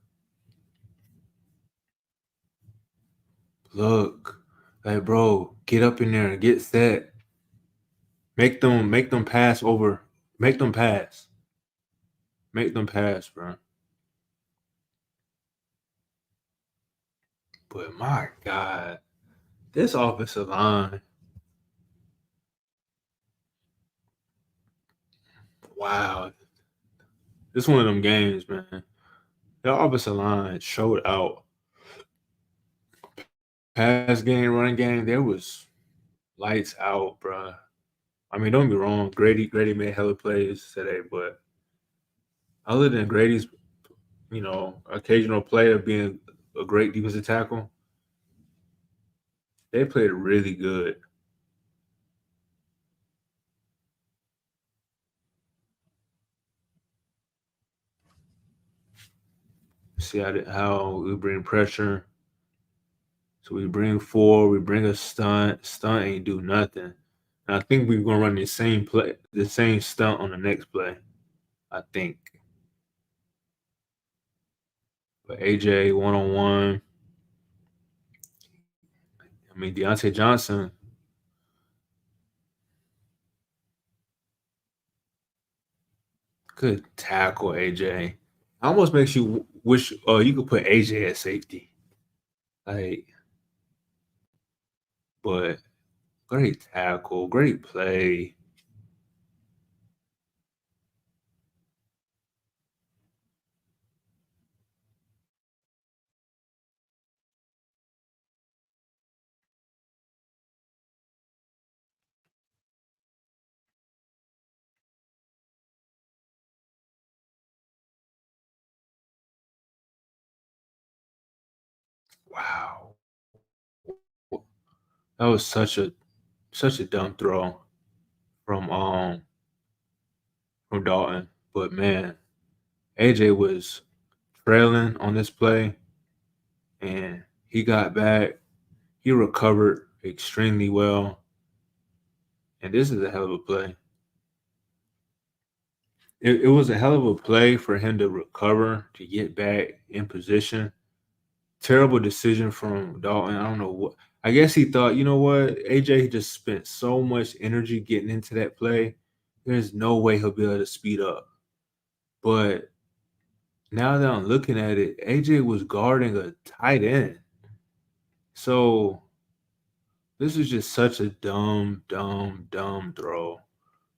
like bro, get up in there and get set. Make them pass over. Make them pass. Make them pass, bro. But my God, this offensive line, wow. This one of them games, man. The offensive line showed out. Pass game, running game, there was lights out, bro. I mean, don't be wrong. Grady made hella plays today, but other than Grady's, occasional play of being a great defensive tackle, they played really good. See how we bring pressure. So we bring four, we bring a stunt. Stunt ain't do nothing. And I think we're gonna run the same stunt on the next play. I think. But AJ 1-on-1. I mean Deontay Johnson. Good tackle, AJ. Almost makes you wish you could put AJ at safety. Like, but great tackle, great play. Wow. That was such a dumb throw from from Dalton. But man, AJ was trailing on this play and he got back. He recovered extremely well. And this is a hell of a play. It was a hell of a play for him to recover, to get back in position. Terrible decision from Dalton. I don't know what. I guess he thought, you know what, AJ just spent so much energy getting into that play. There's no way he'll be able to speed up. But now that I'm looking at it, AJ was guarding a tight end. So this is just such a dumb, dumb, dumb throw.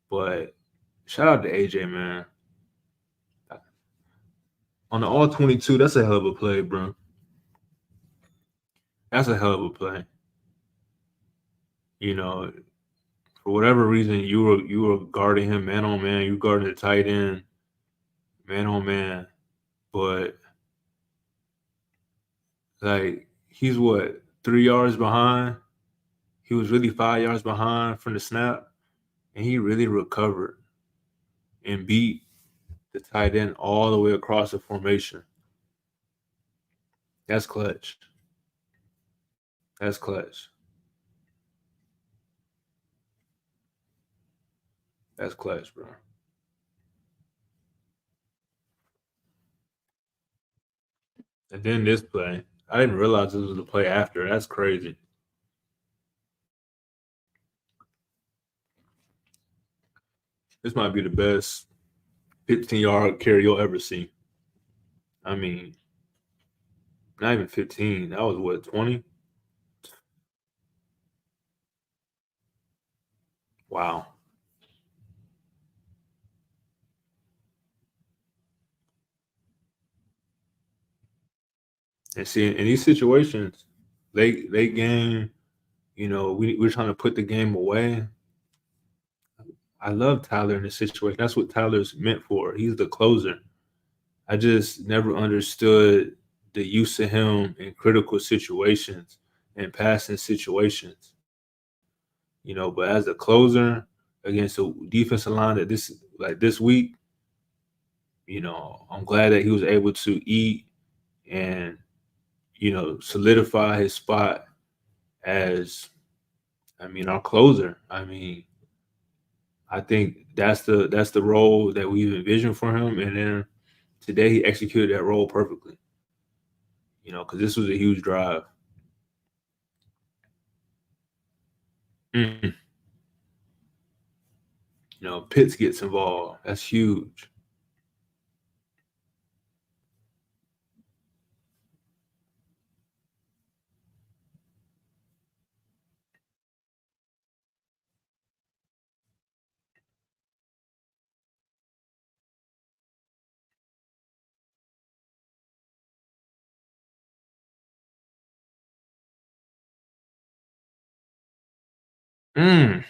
But shout out to AJ, man. On the all 22, that's a hell of a play, bro. That's a hell of a play. You know, for whatever reason, you were guarding him man on man. You guarding the tight end man on man, but like he's what 3 yards behind. He was really 5 yards behind from the snap, and he really recovered and beat the tight end all the way across the formation. That's clutch. That's clutch. That's clutch, bro. And then this play, I didn't realize this was the play after. That's crazy. This might be the best 15-yard carry you'll ever see. I mean, not even 15. That was what, 20? Wow. And see, in these situations, they game, we're trying to put the game away. I love Tyler in this situation. That's what Tyler's meant for. He's the closer. I just never understood the use of him in critical situations and passing situations. But as a closer against a defensive line that this week, I'm glad that he was able to eat and solidify his spot as our closer. I think that's the role that we envisioned for him, and then today he executed that role perfectly. Because this was a huge drive. Mm. Pitts gets involved. That's huge. Mm.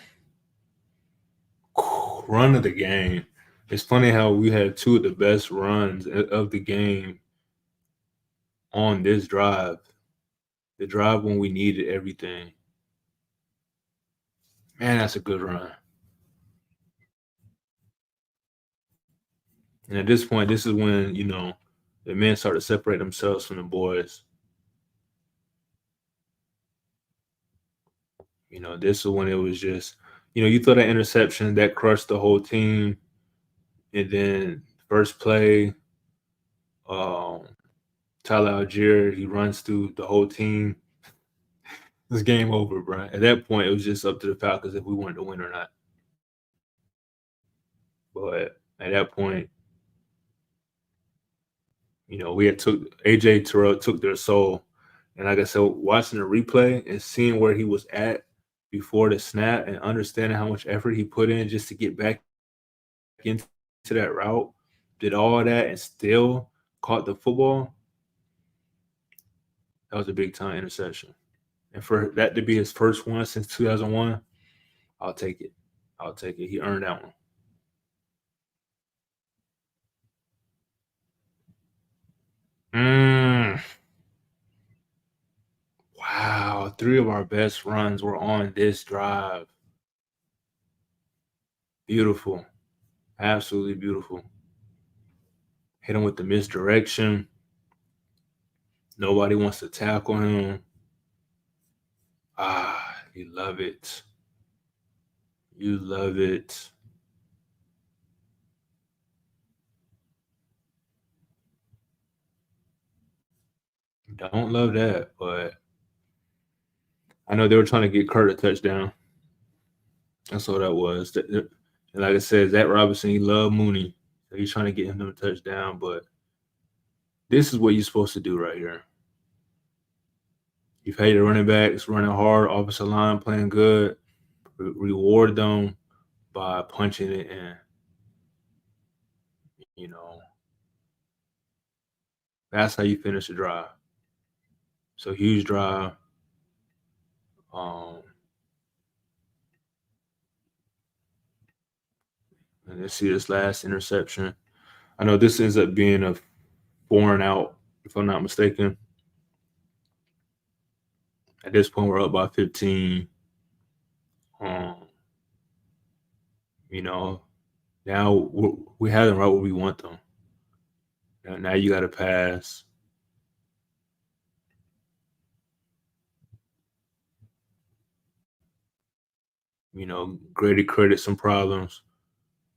Run of the game. It's funny how we had two of the best runs of the game on this drive. The drive when we needed everything. Man, that's a good run. And at this point, this is when, the men start to separate themselves from the boys. This is when it was just, you throw that interception that crushed the whole team. And then first play, um, Tyler Algier, he runs through the whole team. It's game over, bro. At that point, it was just up to the Falcons if we wanted to win or not. But at that point, We had took AJ Terrell took their soul. And like I said, watching the replay and seeing where he was at before the snap and understanding how much effort he put in just to get back into that route, did all of that and still caught the football, that was a big time interception. And for that to be his first one since 2001, I'll take it. I'll take it. He earned that one. Mm, wow. Three of our best runs were on this drive. Beautiful. Absolutely beautiful. Hit him with the misdirection. Nobody wants to tackle him. Ah, you love it. You love it. Don't love that, but I know they were trying to get Kurt a touchdown. That's all that was. And like I said, Zach Robinson, he loved Mooney. So he's trying to get him a touchdown, but this is what you're supposed to do right here. You've had your running backs running hard, offensive line playing good. Reward them by punching it in. You know, that's how you finish a drive. So huge drive. Um, and let's see this last interception. I know this ends up being a 4 and out, if I'm not mistaken. At this point, we're up by 15. Um, you know, now we have them right where we want them. Now you got to pass. Grady credit some problems.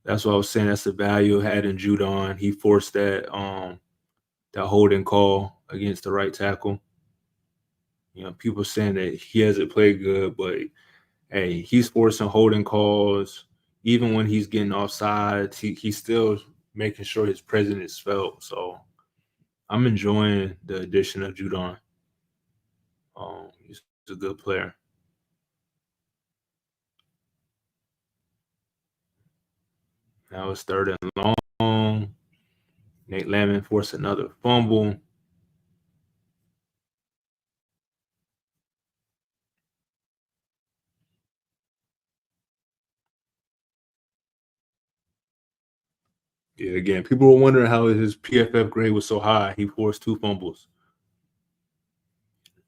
That's what I was saying. That's the value of having Judon. He forced that holding call against the right tackle. People saying that he hasn't played good, but hey, he's forcing holding calls. Even when he's getting offsides, he's still making sure his presence is felt. So I'm enjoying the addition of Judon. He's a good player. Now it's 3rd and long. Nate Landman forced another fumble. Yeah, again, people were wondering how his PFF grade was so high. He forced 2 fumbles.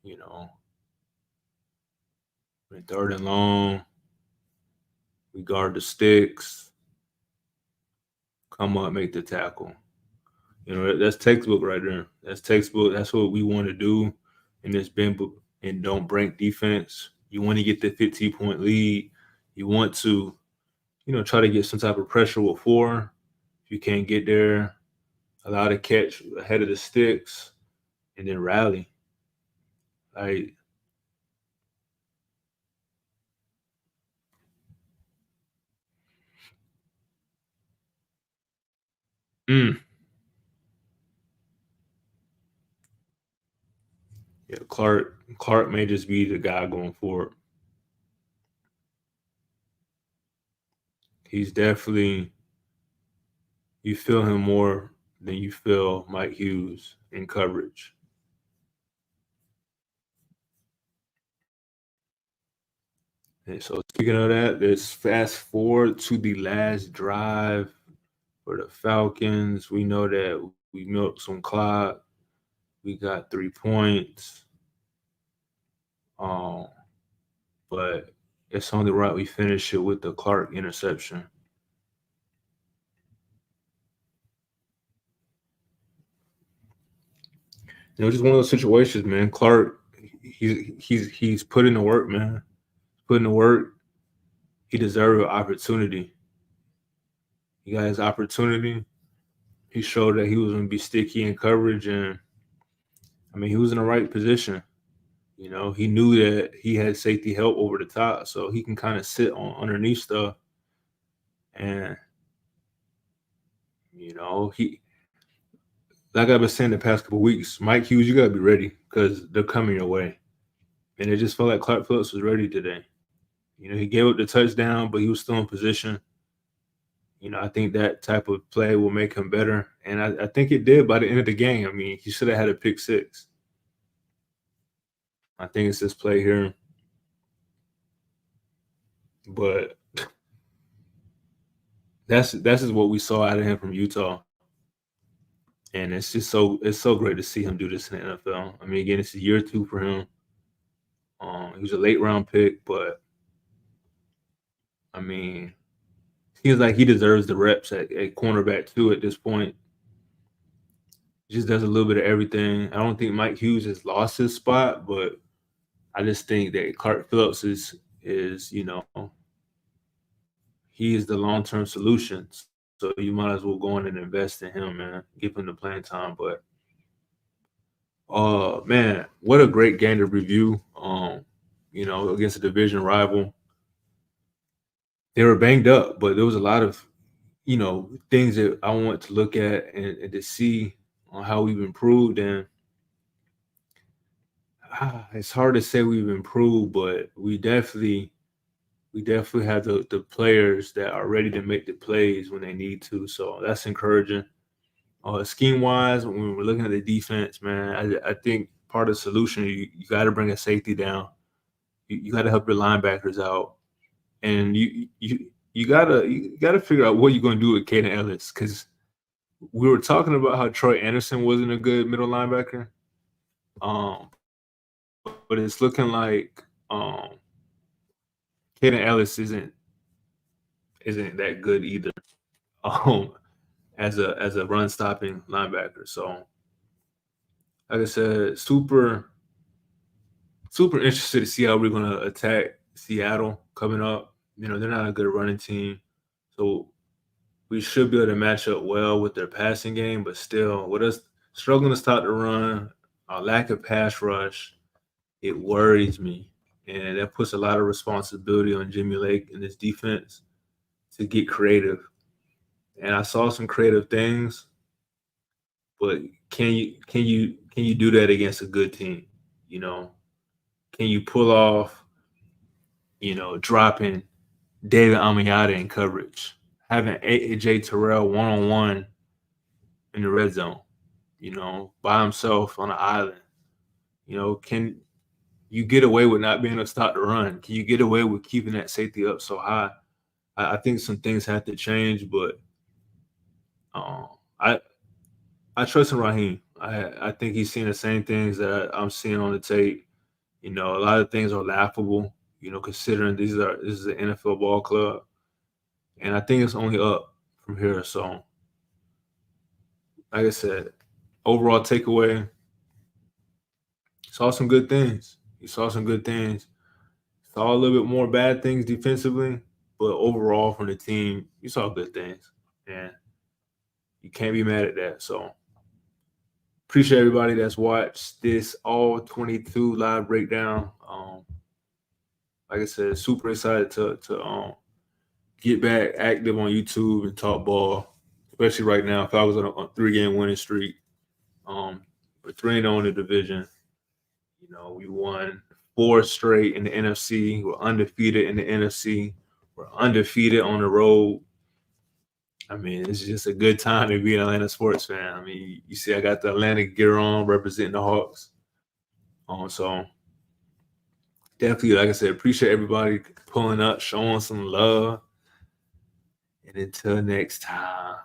You know, in 3rd and long, we guard the sticks, come up, make the tackle. That's textbook right there. That's textbook. That's what we want to do in this bend and don't break defense. You want to get the 15-point lead. You want to, try to get some type of pressure with 4. If you can't get there, allow the catch ahead of the sticks, and then rally. Like, mm, yeah, Clark may just be the guy going forward. He's definitely, you feel him more than you feel Mike Hughes in coverage. And so speaking of that, let's fast forward to the last drive for the Falcons. We know that we milked some clock. We got 3 points. Um, but it's only right we finish it with the Clark interception. Just one of those situations, man. Clark, he's put in the work, man. Put in the work. He deserved an opportunity. He got his opportunity. He showed that he was going to be sticky in coverage, and I mean, he was in the right position. He knew that he had safety help over the top, so he can kind of sit on underneath stuff. And he like I've been saying the past couple weeks, Mike Hughes, you gotta be ready because they're coming your way. And it just felt like Clark Phillips was ready today. He gave up the touchdown, but he was still in position. I think that type of play will make him better. And I think it did by the end of the game. I mean, he should have had a pick six. I think it's this play here. But that's just what we saw out of him from Utah. And it's so great to see him do this in the NFL. I mean, again, it's year 2 for him. He was a late round pick, but I mean, seems like he deserves the reps at cornerback too at this point. He just does a little bit of everything. I don't think Mike Hughes has lost his spot, but I just think that Clark Phillips is he is the long-term solution. So you might as well go in and invest in him, man. Give him the playing time. But man, what a great game to review. Against a division rival. They were banged up, but there was a lot of things that I want to look at and to see on how we've improved. And it's hard to say we've improved, but we definitely have the players that are ready to make the plays when they need to. So that's encouraging. Scheme wise, when we're looking at the defense, man, I think part of the solution, you got to bring a safety down. You got to help your linebackers out, and you gotta figure out what you're going to do with Caden Ellis, because we were talking about how Troy Anderson wasn't a good middle linebacker, but it's looking like Caden Ellis isn't that good either, as a run stopping linebacker. So, like I said, super interested to see how we're going to attack Seattle coming up. They're not a good running team, so we should be able to match up well with their passing game. But still, with us struggling to stop the run, our lack of pass rush, it worries me. And that puts a lot of responsibility on Jimmy Lake and his defense to get creative. And I saw some creative things, but can you do that against a good team? Can you pull off, dropping David Amiata in coverage, having AJ Terrell one-on-one in the red zone, by himself on an island? Can you get away with not being able to stop the run? Can you get away with keeping that safety up so high? I think some things have to change, but I trust in Raheem. I think he's seeing the same things that I'm seeing on the tape. A lot of things are laughable, considering this is an NFL ball club. And I think it's only up from here. So, like I said, overall takeaway, saw some good things. You saw some good things. Saw a little bit more bad things defensively, but overall from the team, you saw good things. And you can't be mad at that. So, appreciate everybody that's watched this all 22 live breakdown. Like I said, super excited to get back active on YouTube and talk ball, especially right now. Falcons on a 3-game winning streak. We're 3-0 in the division. We won 4 straight in the NFC. We're undefeated in the NFC. We're undefeated on the road. I mean, it's just a good time to be an Atlanta sports fan. I mean, you see I got the Atlanta gear on representing the Hawks. So definitely, like I said, appreciate everybody pulling up, showing some love. And until next time.